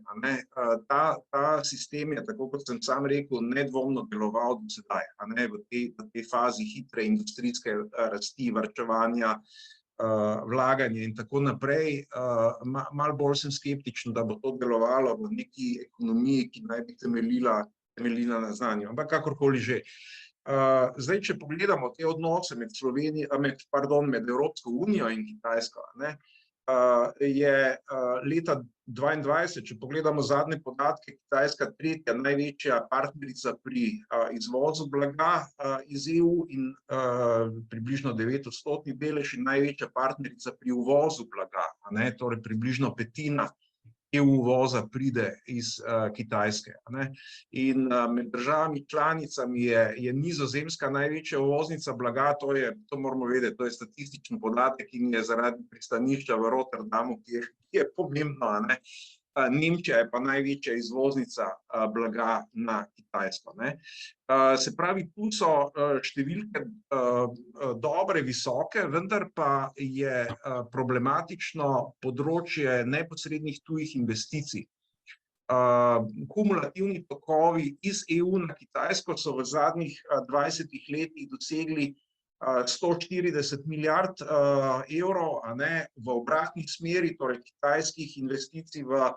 Ta sistem je, tako kot sem sam rekel, nedvomno deloval do sedaj, v tej fazi hitre industrijske rasti, varčevanja, vlaganje in tako naprej. Malo bolj sem skeptičen, da bo to delovalo v neki ekonomiji, ki naj bi temeljila na znanju. Ampak kakorkoli že. Zdaj, če pogledamo te odnose med Evropsko unijo in Kitajsko, je leta 2022, če pogledamo zadnje podatke, Kitajska tretja največja partnerica pri izvozu blaga iz EU in približno 9% delež in največja partnerica pri uvozu blaga, torej približno petina EU uvoza pride iz Kitajske. In med državami članicami je Nizozemska največja uvoznica blaga, to moramo vedeti, to je statistični podatek in je zaradi pristanišča v Rotterdamu, ki je pomembno. Nemčija je pa največja izvoznica blaga na Kitajsko. Se pravi, tu so številke dobre, visoke, vendar pa je problematično področje neposrednih tujih investicij. Kumulativni tokovi iz EU na Kitajsko so v zadnjih 20 letih dosegli 140 milijard evrov, v obratni smeri, torej kitajskih investicij v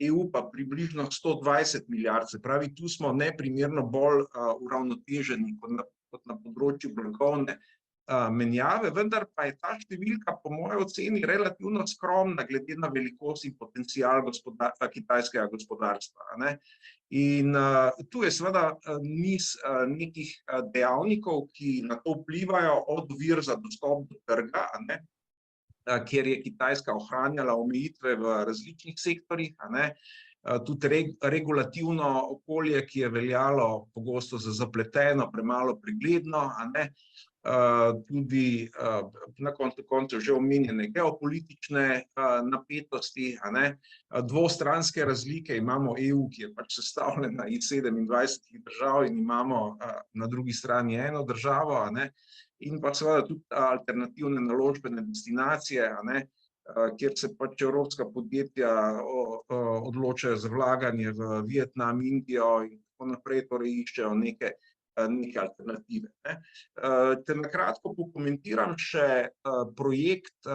EU pa približno 120 milijard. Se pravi, tu smo neprimerno bolj uravnoteženi kot na področju blagovne menjave, vendar pa je ta številka po moji oceni relativno skromna glede na velikost in potencial kitajskega gospodarstva. In tu je seveda niz nekih dejavnikov, ki na to vplivajo, od ovir za dostop do trga, kjer je Kitajska ohranjala omejitve v različnih sektorjih, tudi regulativno okolje, ki je veljalo pogosto za zapleteno, premalo pregledno, tudi na koncu koncev že omenjene geopolitične napetosti, dvostranske razlike. Imamo EU, ki je pač sestavljena iz 27 držav in imamo na drugi strani eno državo, in pa seveda tudi alternativne naložbene destinacije, kjer se pač evropska podjetja odločajo za vlaganje v Vietnam, Indijo in tako naprej, torej iščejo neke neke alternative. Te na kratko pokomentiram še projekt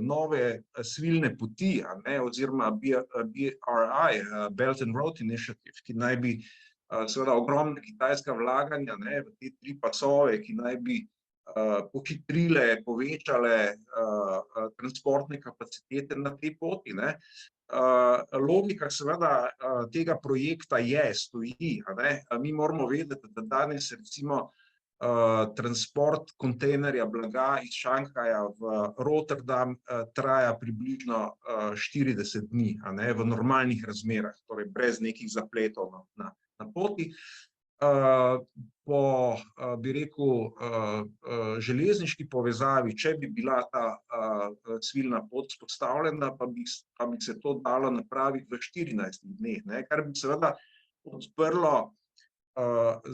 nove svilne poti, oziroma BRI, Belt and Road Initiative, ki naj bi seveda ogromna kitajska vlaganja v te 3 pasove, ki naj bi pohitrile, povečale transportne kapacitete na tej poti. Logika seveda tega projekta stoji. Mi moramo vedeti, da danes recimo transport kontejnerja blaga iz Šanghaja v Rotterdam traja približno 40 dni, v normalnih razmerah, torej brez nekih zapletov na poti. Po, bi rekel, železniški povezavi, če bi bila ta svilna pot vzpostavljena, pa bi se to dalo napraviti v 14 dneh, kar bi seveda odprlo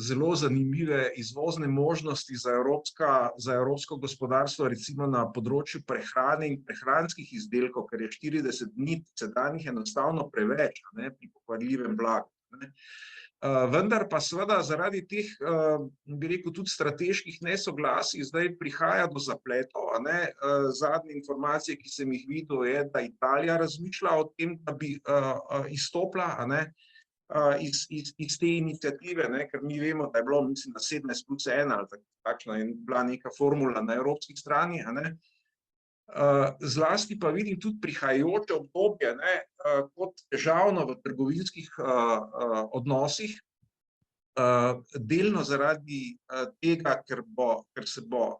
zelo zanimive izvozne možnosti za evropsko gospodarstvo, recimo na področju prehrane in prehranskih izdelkov, ker je 40 dni sedanjih enostavno preveč pri pokvarljivem blagu. Vendar pa seveda zaradi teh, bi rekel, tudi strateških nesoglasij zdaj prihaja do zapletov. Zadnje informacije, ki sem jih videl, je, da Italija razmišlja o tem, da bi izstopila iz te iniciative, ker mi vemo, da je bilo, mislim, da 17+1 ali takšna je bila neka formula na evropski strani. Zlasti pa vidim tudi prihajajoče obdobje kot težavno v trgovinskih odnosih, delno zaradi tega, ker se bo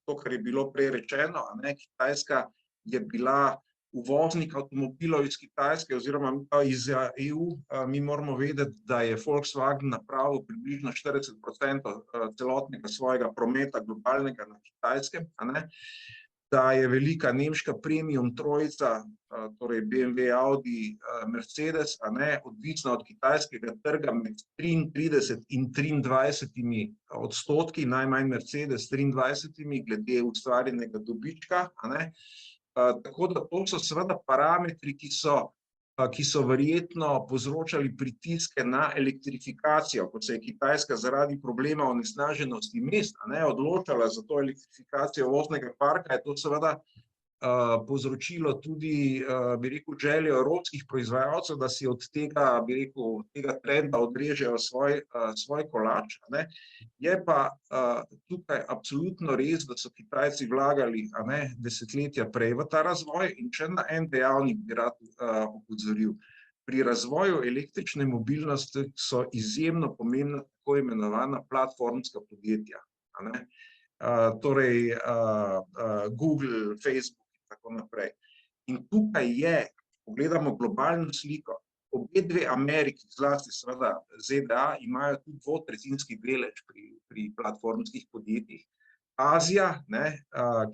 to, kar je bilo prej rečeno, Kitajska je bila uvoznik avtomobilov iz Kitajske oziroma iz EU. Mi moramo vedeti, da je Volkswagen napravil približno 40% celotnega svojega prometa globalnega na Kitajskem, da je velika nemška premium trojica, torej BMW, Audi, Mercedes, odvisna od kitajskega trga med 33 in 23 odstotki, najmanj Mercedes 23, glede ustvarjenega dobička. Tako da to so seveda parametri, ki so verjetno povzročali pritiske na elektrifikacijo, ko se je Kitajska zaradi problema onesnaženosti mest odločala za to elektrifikacijo voznega parka, je to seveda povzročilo tudi, bi rekel, željo evropskih proizvajalcev, da si od tega, bi rekel, tega trenda odrežejo svoj kolač. Je pa tukaj absolutno res, da so Kitajci vlagali desetletja prej v ta razvoj in še na en dejavnik bi rad opozoril. Pri razvoju električne mobilnosti so izjemno pomembna tako imenovana platformska podjetja. Torej Google, Facebook in tako naprej. In tukaj je, pogledamo globalno sliko, obe dve Ameriki, zlasti seveda ZDA, imajo tudi dvotretjinski delež pri platformskih podjetjih. Azija,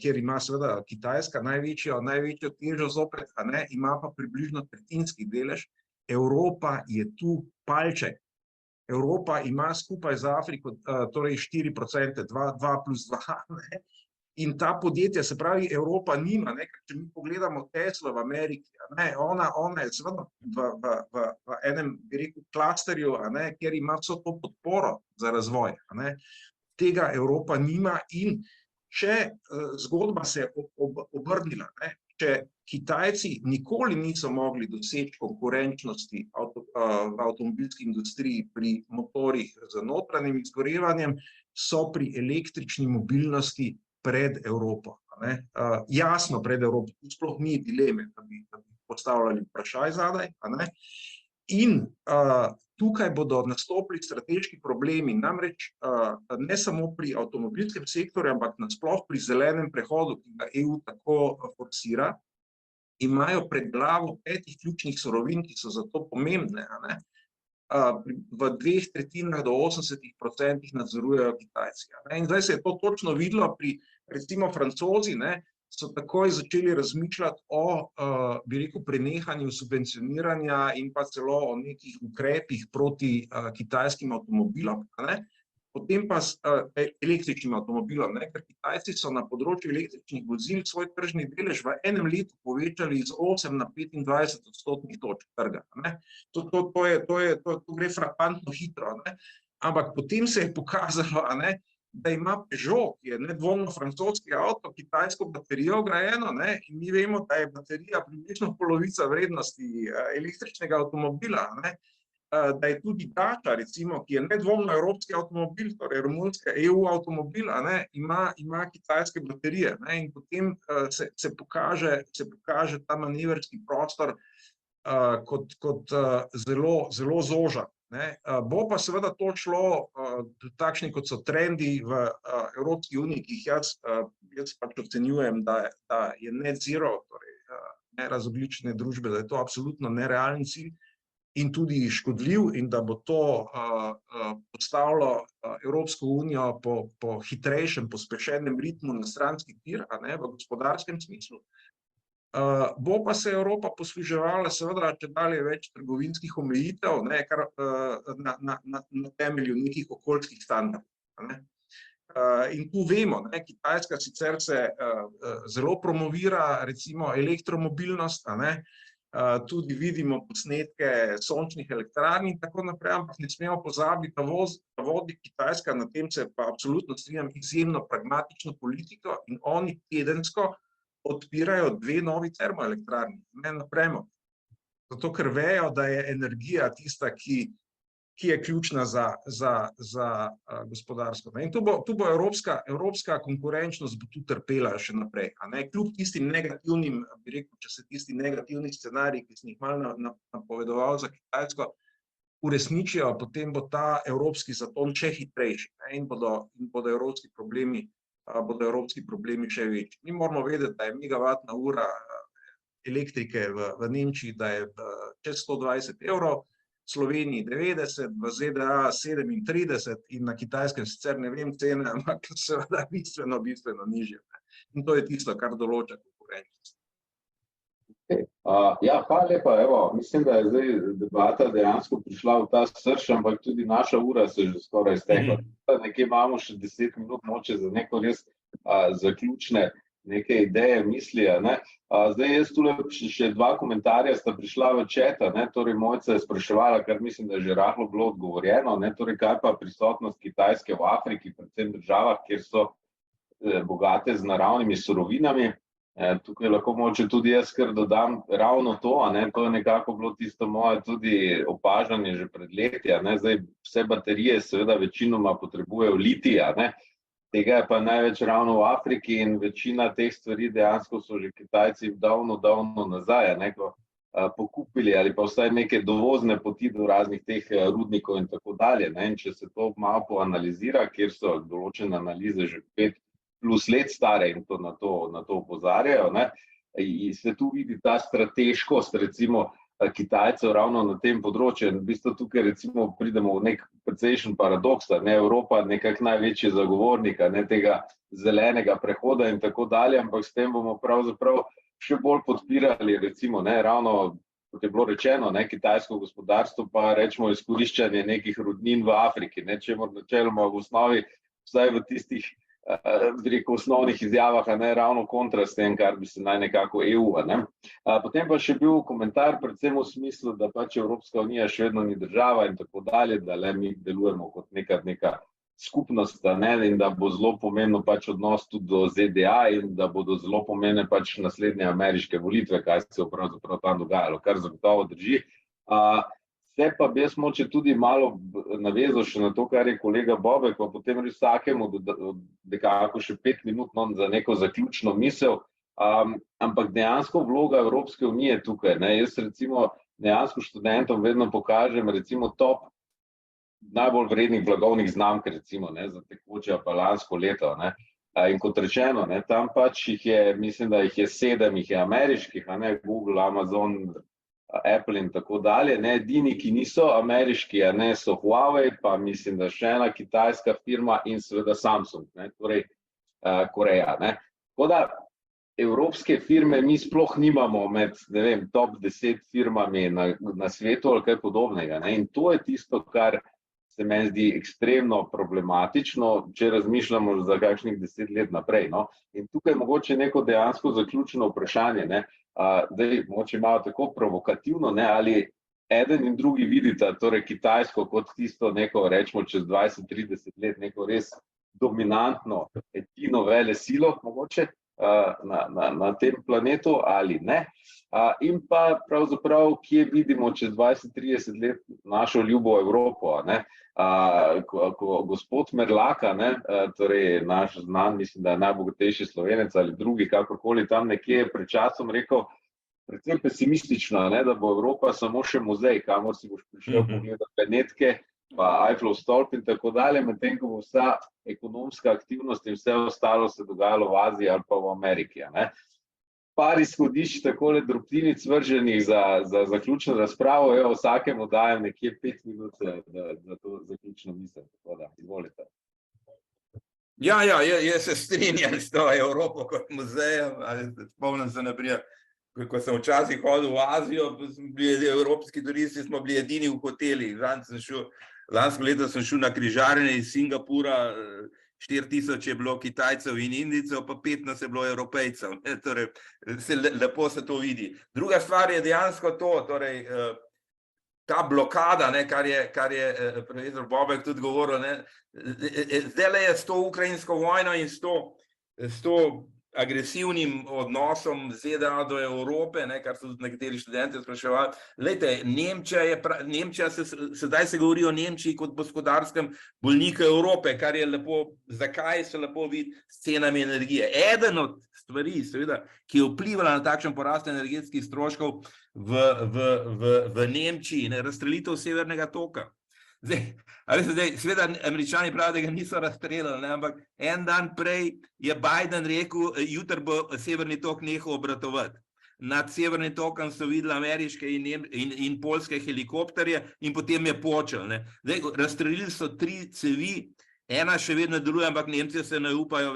kjer ima seveda Kitajska največjo težo zopet, ima pa približno tretjinski delež. Evropa je tu palček. Evropa ima skupaj z Afriko torej 4%, 2+2. In ta podjetja, se pravi, Evropa nima, če mi pogledamo Tesla v Ameriki, ona je seveda v enem, bi rekel, klasterju, kjer ima vso to podporo za razvoj. Tega Evropa nima in če zgodba se je obrnila, če Kitajci nikoli niso mogli doseči konkurenčnosti v avtomobilski industriji pri motorjih z notranjim izgorevanjem, so pri električni mobilnosti pred Evropo. Jasno pred Evropo, sploh ni dileme, da bi postavljali vprašaj zadaj. In tukaj bodo nastopili strateški problemi, namreč ne samo pri avtomobilskem sektorju, ampak nasploh pri zelenem prehodu, ki ga EU tako forsira, imajo pred glavo 5 ključnih surovin, ki so zato pomembne. V 2/3 do 80% nadzorujejo Kitajci. In zdaj se je to točno videlo pri, recimo, Francozi, so takoj začeli razmišljati o, bi rekel, prenehanju subvencioniranja in pa celo o nekih ukrepih proti kitajskim avtomobilom, potem pa električnim avtomobilom, ker Kitajci so na področju električnih vozil svoj tržni delež v enem letu povečali iz 8 na 25 odstotnih točk trga. To gre frapantno hitro. ampak potem se je pokazalo, a ne, da ima Peugeot, ki je nedvomno francoski avto, kitajsko baterijo vgrajeno, ne, in mi vemo, da je baterija približno polovica vrednosti električnega avtomobila, ne, da je tudi Dacia, recimo, ki je nedvomno evropski avtomobil, torej romunska EU avtomobil, a ne, ima kitajske baterije, ne, in potem se pokaže ta manevrski prostor kot zelo zožan. Bo pa seveda to šlo takšni, kot so trendi v Evropski uniji, ki jih jaz pač ocenjujem, da je net zero, torej nerazogljične družbe, da je to absolutno nerealen cilj in tudi škodljiv, in da bo to postavilo Evropsko unijo po hitrejšem, pospešenem ritmu na stranski tir, a ne, v gospodarskem smislu. Bo pa se Evropa posluževala seveda čedalje več trgovinskih omejitev, ne, kar na temelju nekih okoljskih standardov. Ne. In tu vemo, ne, Kitajska sicer se zelo promovira, recimo elektromobilnost, a ne, tudi vidimo posnetke sončnih elektrarn in tako naprej, ampak ne smemo pozabiti, da vodi Kitajska, na tem se pa absolutno strinjam, izjemno pragmatično politiko in oni tedensko odpirajo 2 novi termoelektrarni, ne na premog. Zato, ker vejo, da je energija tista, ki je ključna za gospodarstvo. In tu bo evropska konkurenčnost bo tu trpela še naprej. Kljub tistim negativnim, bi rekel, če se tisti negativni scenariji, ki sem jih malo napovedoval za Kitajsko, uresničijo, potem bo ta evropski zaton še hitrejši in bodo evropski problemi še večji. Mi moramo vedeti, da je megavatna ura elektrike v Nemčiji, da je čez 120 €, v Sloveniji 90, v ZDA 37 in na Kitajskem sicer ne vem cene, ampak seveda bistveno nižje. In to je tisto, kar določa konkurenčnost.
Ja, hvala lepa. Evo, mislim, da je zdaj debata dejansko prišla v ta srž, ampak tudi naša ura se že skoraj iztekla. Nekje imamo še 10 minut moče za neko res zaključne neke ideje, misli. Zdaj jaz tule še 2 komentarja sta prišla v chat, torej Mojca je spraševala, kar mislim, da je že rahlo bilo odgovorjeno, torej kaj pa prisotnost Kitajske v Afriki, predvsem državah, kjer so bogate z naravnimi surovinami. Tukaj lahko mogoče tudi jaz kar dodam ravno to, to je nekako bilo tisto moje tudi opažanje že pred leti. Zdaj vse baterije seveda večinoma potrebujejo litij, tega je pa največ ravno v Afriki in večina teh stvari dejansko so že Kitajci davno nazaj pokupili ali pa vsaj neke dovozne poti do raznih teh rudnikov in tako dalje. In če se to malo poanalizira, kjer so določene analize že 5+ let stare in to na to opozarjajo, se tu vidi ta strateškost recimo Kitajcev ravno na tem področju. In v bistvu tukaj recimo pridemo v nek precejšen paradoks, Evropa nekako največji zagovornik tega zelenega prehoda in tako dalje, ampak s tem bomo pravzaprav še bolj podpirali recimo ravno, kot je bilo rečeno, kitajsko gospodarstvo pa rečemo izkoriščanje nekih rudnin v Afriki, čemur načeloma v osnovi, vsaj v tistih osnovnih izjavah, ravno kontra s tem, kar bi se naj nekako EU. Potem pa še bil komentar predvsem v smislu, da pač Evropska unija še vedno ni država in tako dalje, da le mi delujemo kot neka skupnost, in da bo zelo pomembno pač odnos tudi do ZDA in da bodo zelo pomembne pač naslednje ameriške volitve, kaj se pravzaprav tam dogajalo, kar zagotovo drži. Se pa bi jaz mogoče tudi malo navezal še na to, kar je kolega Bobek, pa potem res vsakemu nekako še 5 minut za neko zaključno misel, ampak dejansko vloga Evropske unije tukaj. Jaz recimo dejansko študentom vedno pokažem recimo top najbolj vrednih blagovnih znamk recimo za tekoče pa lansko leto. In kot rečeno, tam pač jih je, mislim, da jih je 7, jih je ameriških, Google, Amazon, Apple in tako dalje. Edini, ki niso ameriški, so Huawei, pa mislim, da še ena kitajska firma in seveda Samsung, torej Koreja. Tako da evropske firme mi sploh nimamo med, ne vem, top 10 firmami na svetu ali kaj podobnega. In to je tisto, kar se meni zdi ekstremno problematično, če razmišljamo za kakšnih 10 let naprej. In tukaj mogoče neko dejansko zaključeno vprašanje, zdaj mogoče malo tako provokativno, ali eden in drugi vidita, torej Kitajsko kot tisto neko, rečemo čez 20-30 let, neko res dominantno, edino velesilo mogoče na tem planetu ali ne. In pa pravzaprav, kje vidimo čez 20-30 let našo ljubo Evropo, ne? Ko gospod Merlaka, ne, torej naš znan, mislim, da je najbogatejši Slovenec ali drugi, kakorkoli tam nekje pred časom rekel, predvsem pesimistično, ne, da bo Evropa samo še muzej, kamor si boš prišel pogledati Benetke, pa Eiffelov stolp in tako dalje, medtem ko bo vsa ekonomska aktivnost in vse ostalo se dogajalo v Aziji ali pa v Ameriki. Ne. Par izhodišč takole drobtinic vrženih za zaključno razpravo, vsakemu dajem nekje 5 minut za to zaključno misel. Tako da, izvolite.
Ja, jaz se strinjam s to Evropo kot muzejem. Spomnim se, naprimer, ko sem včasih hodil v Azijo, evropski turisti smo bili edini v hotelih. Lansko leto sem šel na križarjenje iz Singapura, 4000 je bilo Kitajcev in Indijcev, pa 15 je bilo Evropejcev. Torej, lepo se to vidi. Druga stvar je dejansko to, torej, ta blokada, ne, kar je profesor Bobek tudi govoril, ne, zdaj je s to ukrajinsko vojno in s to agresivnim odnosom ZDA do Evrope, ne, kar so tudi nekateri študenti spraševali. Glejte, Nemčija sedaj se govori o Nemčiji kot gospodarskem bolniku Evrope, kar je lepo, zakaj se lepo vidi s cenami energije. Eden od stvari, seveda, ki je vplivala na takšen porast energetskih stroškov v Nemčiji, ne, razstrelitev Severnega toka. Zdaj, seveda Američani pravijo, da ga niso razstreljali, ne, ampak en dan prej je Biden rekel, jutri bo Severni tok nehal obratovati. Nad Severnim tokom so videli ameriške in poljske helikopterje in potem je počel. Zdaj, razstreljili so 3 cevi, ena še vedno deluje, ampak Nemci se ne upajo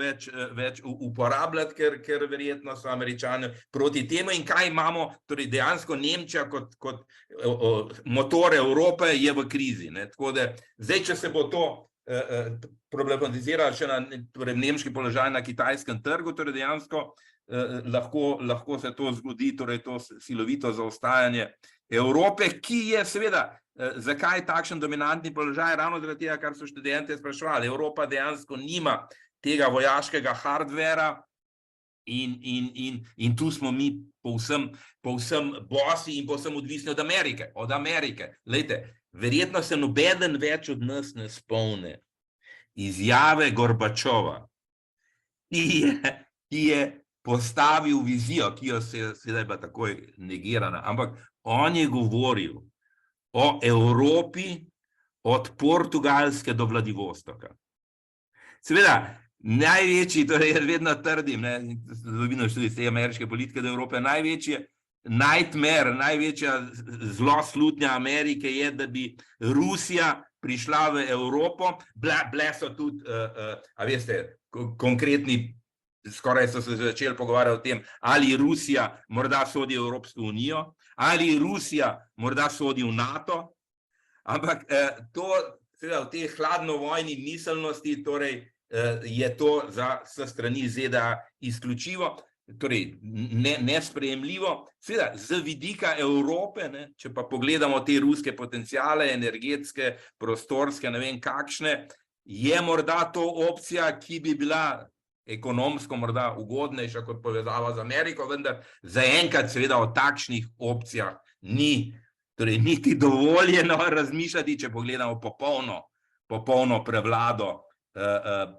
več uporabljati, ker verjetno so Američani proti temu. In kaj imamo? Torej dejansko Nemčija kot motor Evrope je v krizi. Tako da zdaj, če se bo to problematiziralo še na nemški položaj na kitajskem trgu, torej dejansko lahko se to zgodi, torej to silovito zaostajanje Evrope, ki je seveda, zakaj takšen dominantni položaj, ravno zaradi tega, kar so študente spraševali. Evropa dejansko nima tega vojaškega hardvera in tu smo mi povsem bosi in povsem odvisni od Amerike. Glejte, verjetno se nobeden več od nas ne spomne izjave Gorbačova, ki je postavil vizijo, ki jo se sedaj pa takoj negirana, ampak on je govoril o Evropi od Portugalske do Vladivostoka. Seveda, največji, torej jaz vedno trdim, zgodovino študij te ameriške politike do Evrope, največji nightmare, največja zloslutnja Amerike je, da bi Rusija prišla v Evropo, bile so tudi, a veste, konkretni, skoraj so se začeli pogovarjati o tem, ali Rusija morda sodi v Evropsko unijo, ali Rusija morda sodi v NATO, ampak to, seveda, v tej hladnovojni miselnosti, torej je to s strani ZDA izključivo, torej nesprejemljivo. Seveda, z vidika Evrope, če pa pogledamo te ruske potenciale, energetske, prostorske, ne vem kakšne, je morda to opcija, ki bi bila ekonomsko morda ugodnejša kot povezava z Ameriko, vendar zaenkrat seveda o takšnih opcijah ni, torej niti dovoljeno razmišljati, če pogledamo popolno prevlado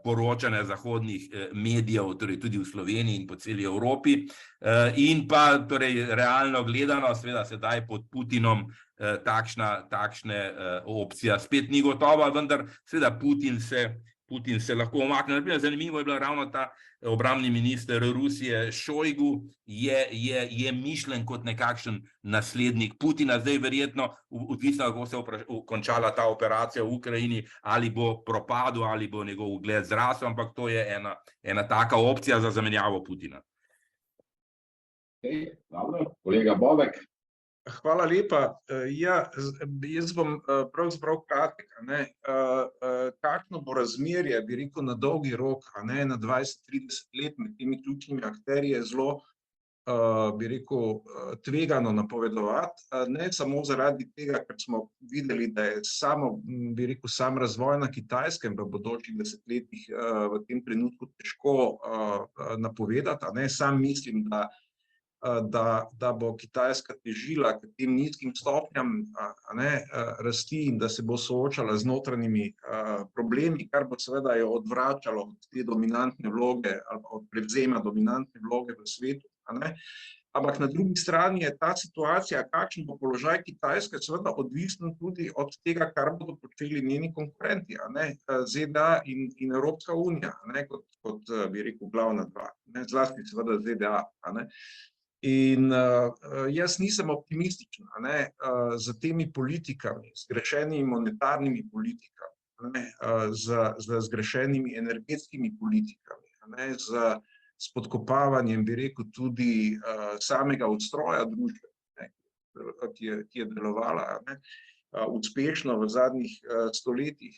poročanja zahodnih medijev, torej tudi v Sloveniji in po celi Evropi, in pa torej realno gledano, seveda sedaj pod Putinom takšne opcija spet ni gotova, vendar seveda Putin se lahko umakne. Zanimivo je bilo ravno ta obrambni minister Rusije Šojgu je mišljen kot nekakšen naslednik Putina. Zdaj verjetno, odvisno kako se končala ta operacija v Ukrajini, ali bo propadel, ali bo njegov ugled zrasel, ampak to je ena taka opcija za zamenjavo Putina.
Dobro, kolega Bobek.
Hvala lepa. Jaz bom pravzaprav kratek. Kakšno bo razmerje, bi rekel, na dolgi rok, na 20-30 let med temi ključnimi akterji, je zelo bi rekel, tvegano napovedovati, ne samo zaradi tega, ker smo videli, da je bi rekel, sam razvoj na Kitajskem v bodočih desetletjih v tem trenutku težko napovedati, ne. Sam mislim, da bo Kitajska težila k tem nizkim stopnjam rasti in da se bo soočala z notranjimi problemi, kar bo seveda jo odvračalo od te dominantne vloge ali od prevzema dominantne vloge v svetu. Ampak na drugi strani je ta situacija, kakšen bo položaj Kitajske, seveda odvisno tudi od tega, kar bodo počeli njeni konkurenti, ZDA in Evropska unija, kot bi rekel glavna dva, zlasti seveda ZDA. In jaz nisem optimističen z temi politikami, zgrešenimi monetarnimi politikami, z zgrešenimi energetskimi politikami, z spodkopavanjem, bi rekel, tudi samega ustroja družbe, ki je delovala uspešno v zadnjih stoletjih,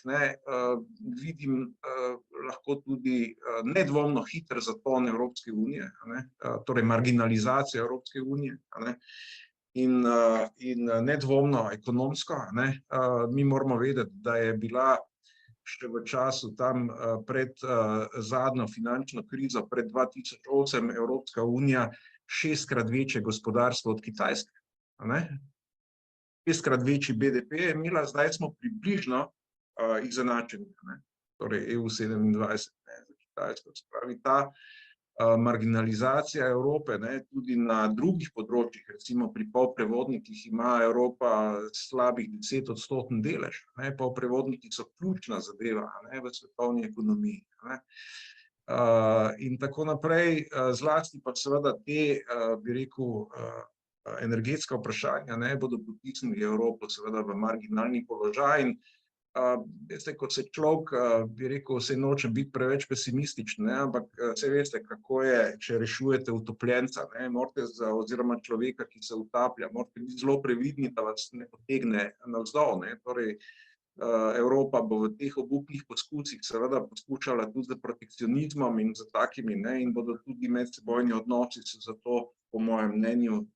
vidim lahko tudi nedvomno hiter zaton Evropske unije, torej marginalizacijo Evropske unije in nedvomno ekonomsko. Mi moramo vedeti, da je bila še v času tam pred zadnjo finančno krizo, pred 2008, Evropska unija 6-krat večje gospodarstvo od Kitajske. 6-krat večji BDP je imela, zdaj smo približno izenačeni, torej EU27 za Kitajsko. Se pravi, ta marginalizacija Evrope, tudi na drugih področjih, recimo pri polprevodnikih ima Evropa slabih 10% delež. Polprevodniki so ključna zadeva v svetovni ekonomiji. In tako naprej, zlasti pa seveda te, bi rekel, energetska vprašanja bodo potisnili Evropo seveda v marginalni položaj. In veste, kot se človek, bi rekel, se noče biti preveč pesimističen, ampak saj veste, kako je, če rešujete utopljenca, morate oziroma človeka, ki se utaplja, morate biti zelo previdni, da vas ne potegne navzdol. Torej, Evropa bo v teh obupnih poskusih seveda poskušala tudi z protekcionizmom in z takimi, in bodo tudi medsebojni odnosi se zato, po mojem mnenju,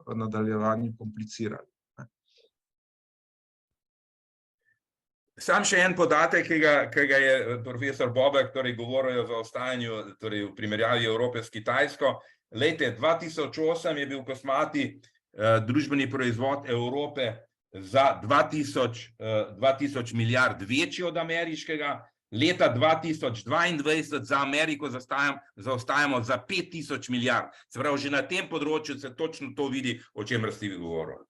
v nadaljevanju komplicirali.
Sam še en podatek, ki ga je profesor Bobek govoril o zaostajanju v primerjavi Evrope s Kitajsko. Glejte, 2008 je bil kosmati družbeni proizvod Evrope za 2000 milijard večji od ameriškega. Leta 2022 za Ameriko zaostajamo za 5000 milijard. Se pravi, že na tem področju se točno to vidi, o čemer ste vi govorili.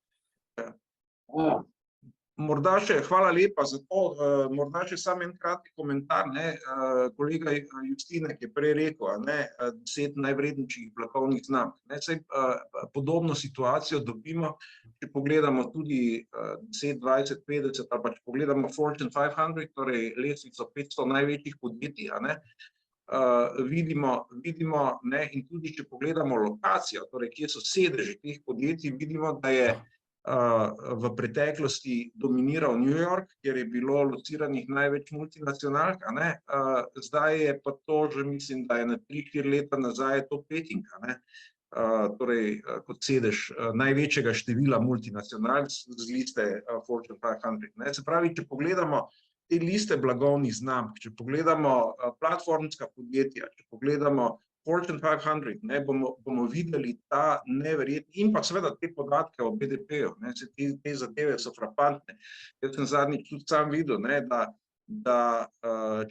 Morda še, hvala lepa za to, morda še samo en kratki komentar, kolega Justinek je prej rekel, 10 najvrednejših blagovnih znamk. Podobno situacijo dobimo, če pogledamo tudi 10, 20, 50, ali pa če pogledamo Fortune 500, torej lestvico 500 največjih podjetij, vidimo, in tudi če pogledamo lokacijo, torej kje so sedeži teh podjetij, vidimo, da je v preteklosti dominiral New York, kjer je bilo lociranih največ multinacionalk, zdaj je pa to že, mislim, da je na 3-4 leta nazaj to Peking, torej kot sedež največjega števila multinacionalk z liste Fortune 500. Se pravi, če pogledamo te liste blagovnih znamk, če pogledamo platformska podjetja, če pogledamo Fortune 500, bomo videli ta neverjetni in pa seveda te podatke o BDP-ju, te zadeve so frapantne. Jaz sem zadnjič tudi sam videl, da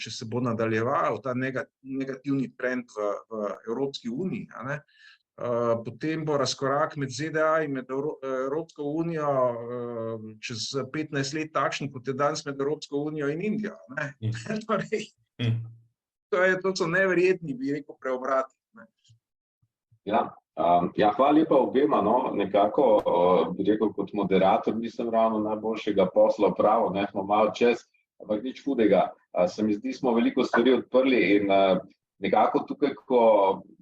če se bo nadaljeval ta negativni trend v Evropski uniji, potem bo razkorak med ZDA in med Evropsko unijo čez 15 let takšen, kot je danes med Evropsko unijo in Indijo. To so neverjetni, bi rekel, preobrati.
Ja, hvala lepa obema, nekako, bi rekel, kot moderator nisem ravno najboljšega posla opravil, smo malo čez, ampak nič hudega. Se mi zdi, smo veliko stvari odprli in nekako tukaj, ko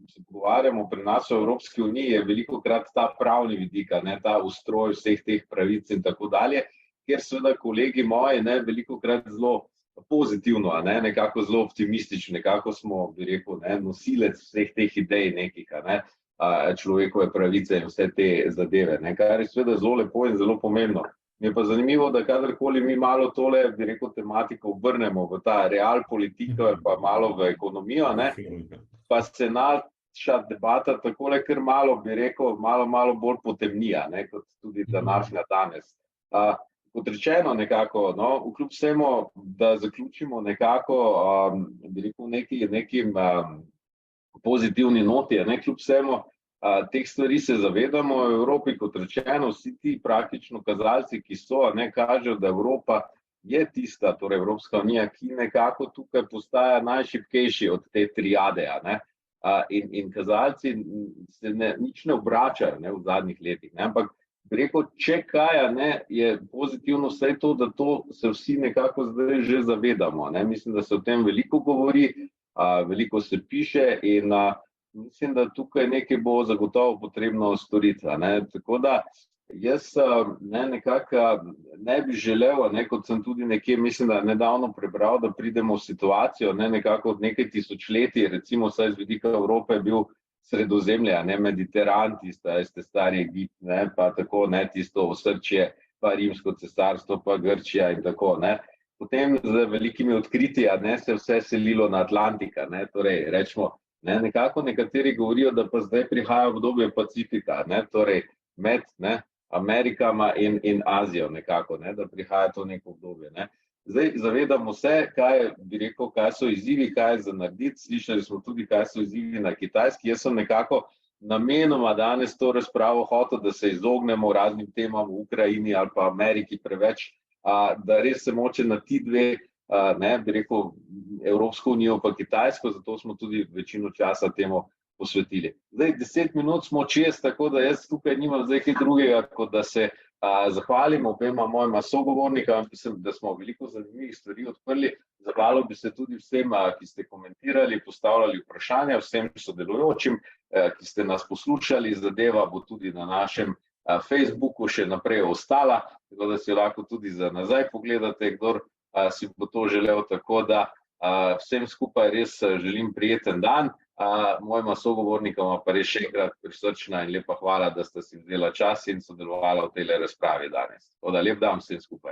se pogovarjamo pri nas v Evropski uniji, je velikokrat ta pravni vidik, ta ustroj vseh teh pravic in tako dalje, kjer seveda kolegi moji velikokrat zelo pozitivno, nekako zelo optimistično, nekako smo, bi rekel, nosilec vseh teh idej nekih, človekove pravice in vse te zadeve, ne, kar je seveda zelo lepo in zelo pomembno. Mi je pa zanimivo, da kadarkoli mi malo tole, bi rekel, tematiko obrnemo v ta real politiko ali pa malo v ekonomijo, ne, pa se naša debata takole kar malo, bi rekel, malo bolj potemnija, ne, kot tudi današnja danes. Kot rečeno nekako, no, vkljub vsemu, da zaključimo nekako, bi rekel, nekim pozitivni noti, ne, kljub vsemu, teh stvari se zavedamo v Evropi, kot rečeno, vsi ti praktično kazalci, ki so, ne, kažejo, da Evropa je tista, torej Evropska unija, ki nekako tukaj postaja najšibkejši od te triade, ne, in kazalci se nič ne obračajo, ne, v zadnjih letih, ne, ampak bi rekel, če kaj, ne, je pozitivno vse to, da to se vsi nekako zdaj že zavedamo, ne, mislim, da se o tem veliko govori, veliko se piše in mislim, da tukaj nekaj bo zagotovo potrebno storiti, ne, tako da jaz nekako ne bi želel, ne, kot sem tudi nekje, mislim, da nedavno prebral, da pridemo v situacijo, ne, nekako od nekaj tisočletij, recimo vsaj z vidika Evrope je bil Sredozemlje, ne, Mediteran, tista, stari Egipt, ne, pa tako, ne, tisto osrčje, pa Rimsko cesarstvo, pa Grčija in tako, ne. Potem z velikimi odkritji, ne, se vse selilo na Atlantika, ne, torej rečemo, ne, nekako nekateri govorijo, da pa zdaj prihaja obdobje Pacifika, ne, torej med, ne, Amerikama in Azijo nekako, ne, da prihaja to neko obdobje, ne. Zdaj zavedamo se, bi rekel, kaj so izzivi, kaj je za narediti, slišali smo tudi, kaj so izzivi na Kitajski. Jaz sem nekako namenoma danes to razpravo hotel, da se izognemo raznim temam v Ukrajini ali pa Ameriki preveč, da res se moče na ti dve, ne, bi rekel, Evropsko unijo pa Kitajsko, zato smo tudi večino časa temu posvetili. Zdaj 10 minut smo čez, tako da jaz tukaj nimam zdaj kaj drugega, kot da se zahvalim obema mojima sogovornika, mislim, da smo veliko zanimivih stvari odprli. Zahvalil bi se tudi vsem, ki ste komentirali, postavljali vprašanja, vsem sodelujočim, ki ste nas poslušali. Zadeva bo tudi na našem Facebooku še naprej ostala, tako da si lahko tudi za nazaj pogledate, kdor si bo to želel, tako da vsem skupaj res želim prijeten dan. Mojima sogovornikoma pa res še enkrat prisrčna in lepa hvala, da ste si vzela čas in sodelovala v tej razpravi danes. Tako da lep dan vsem skupaj.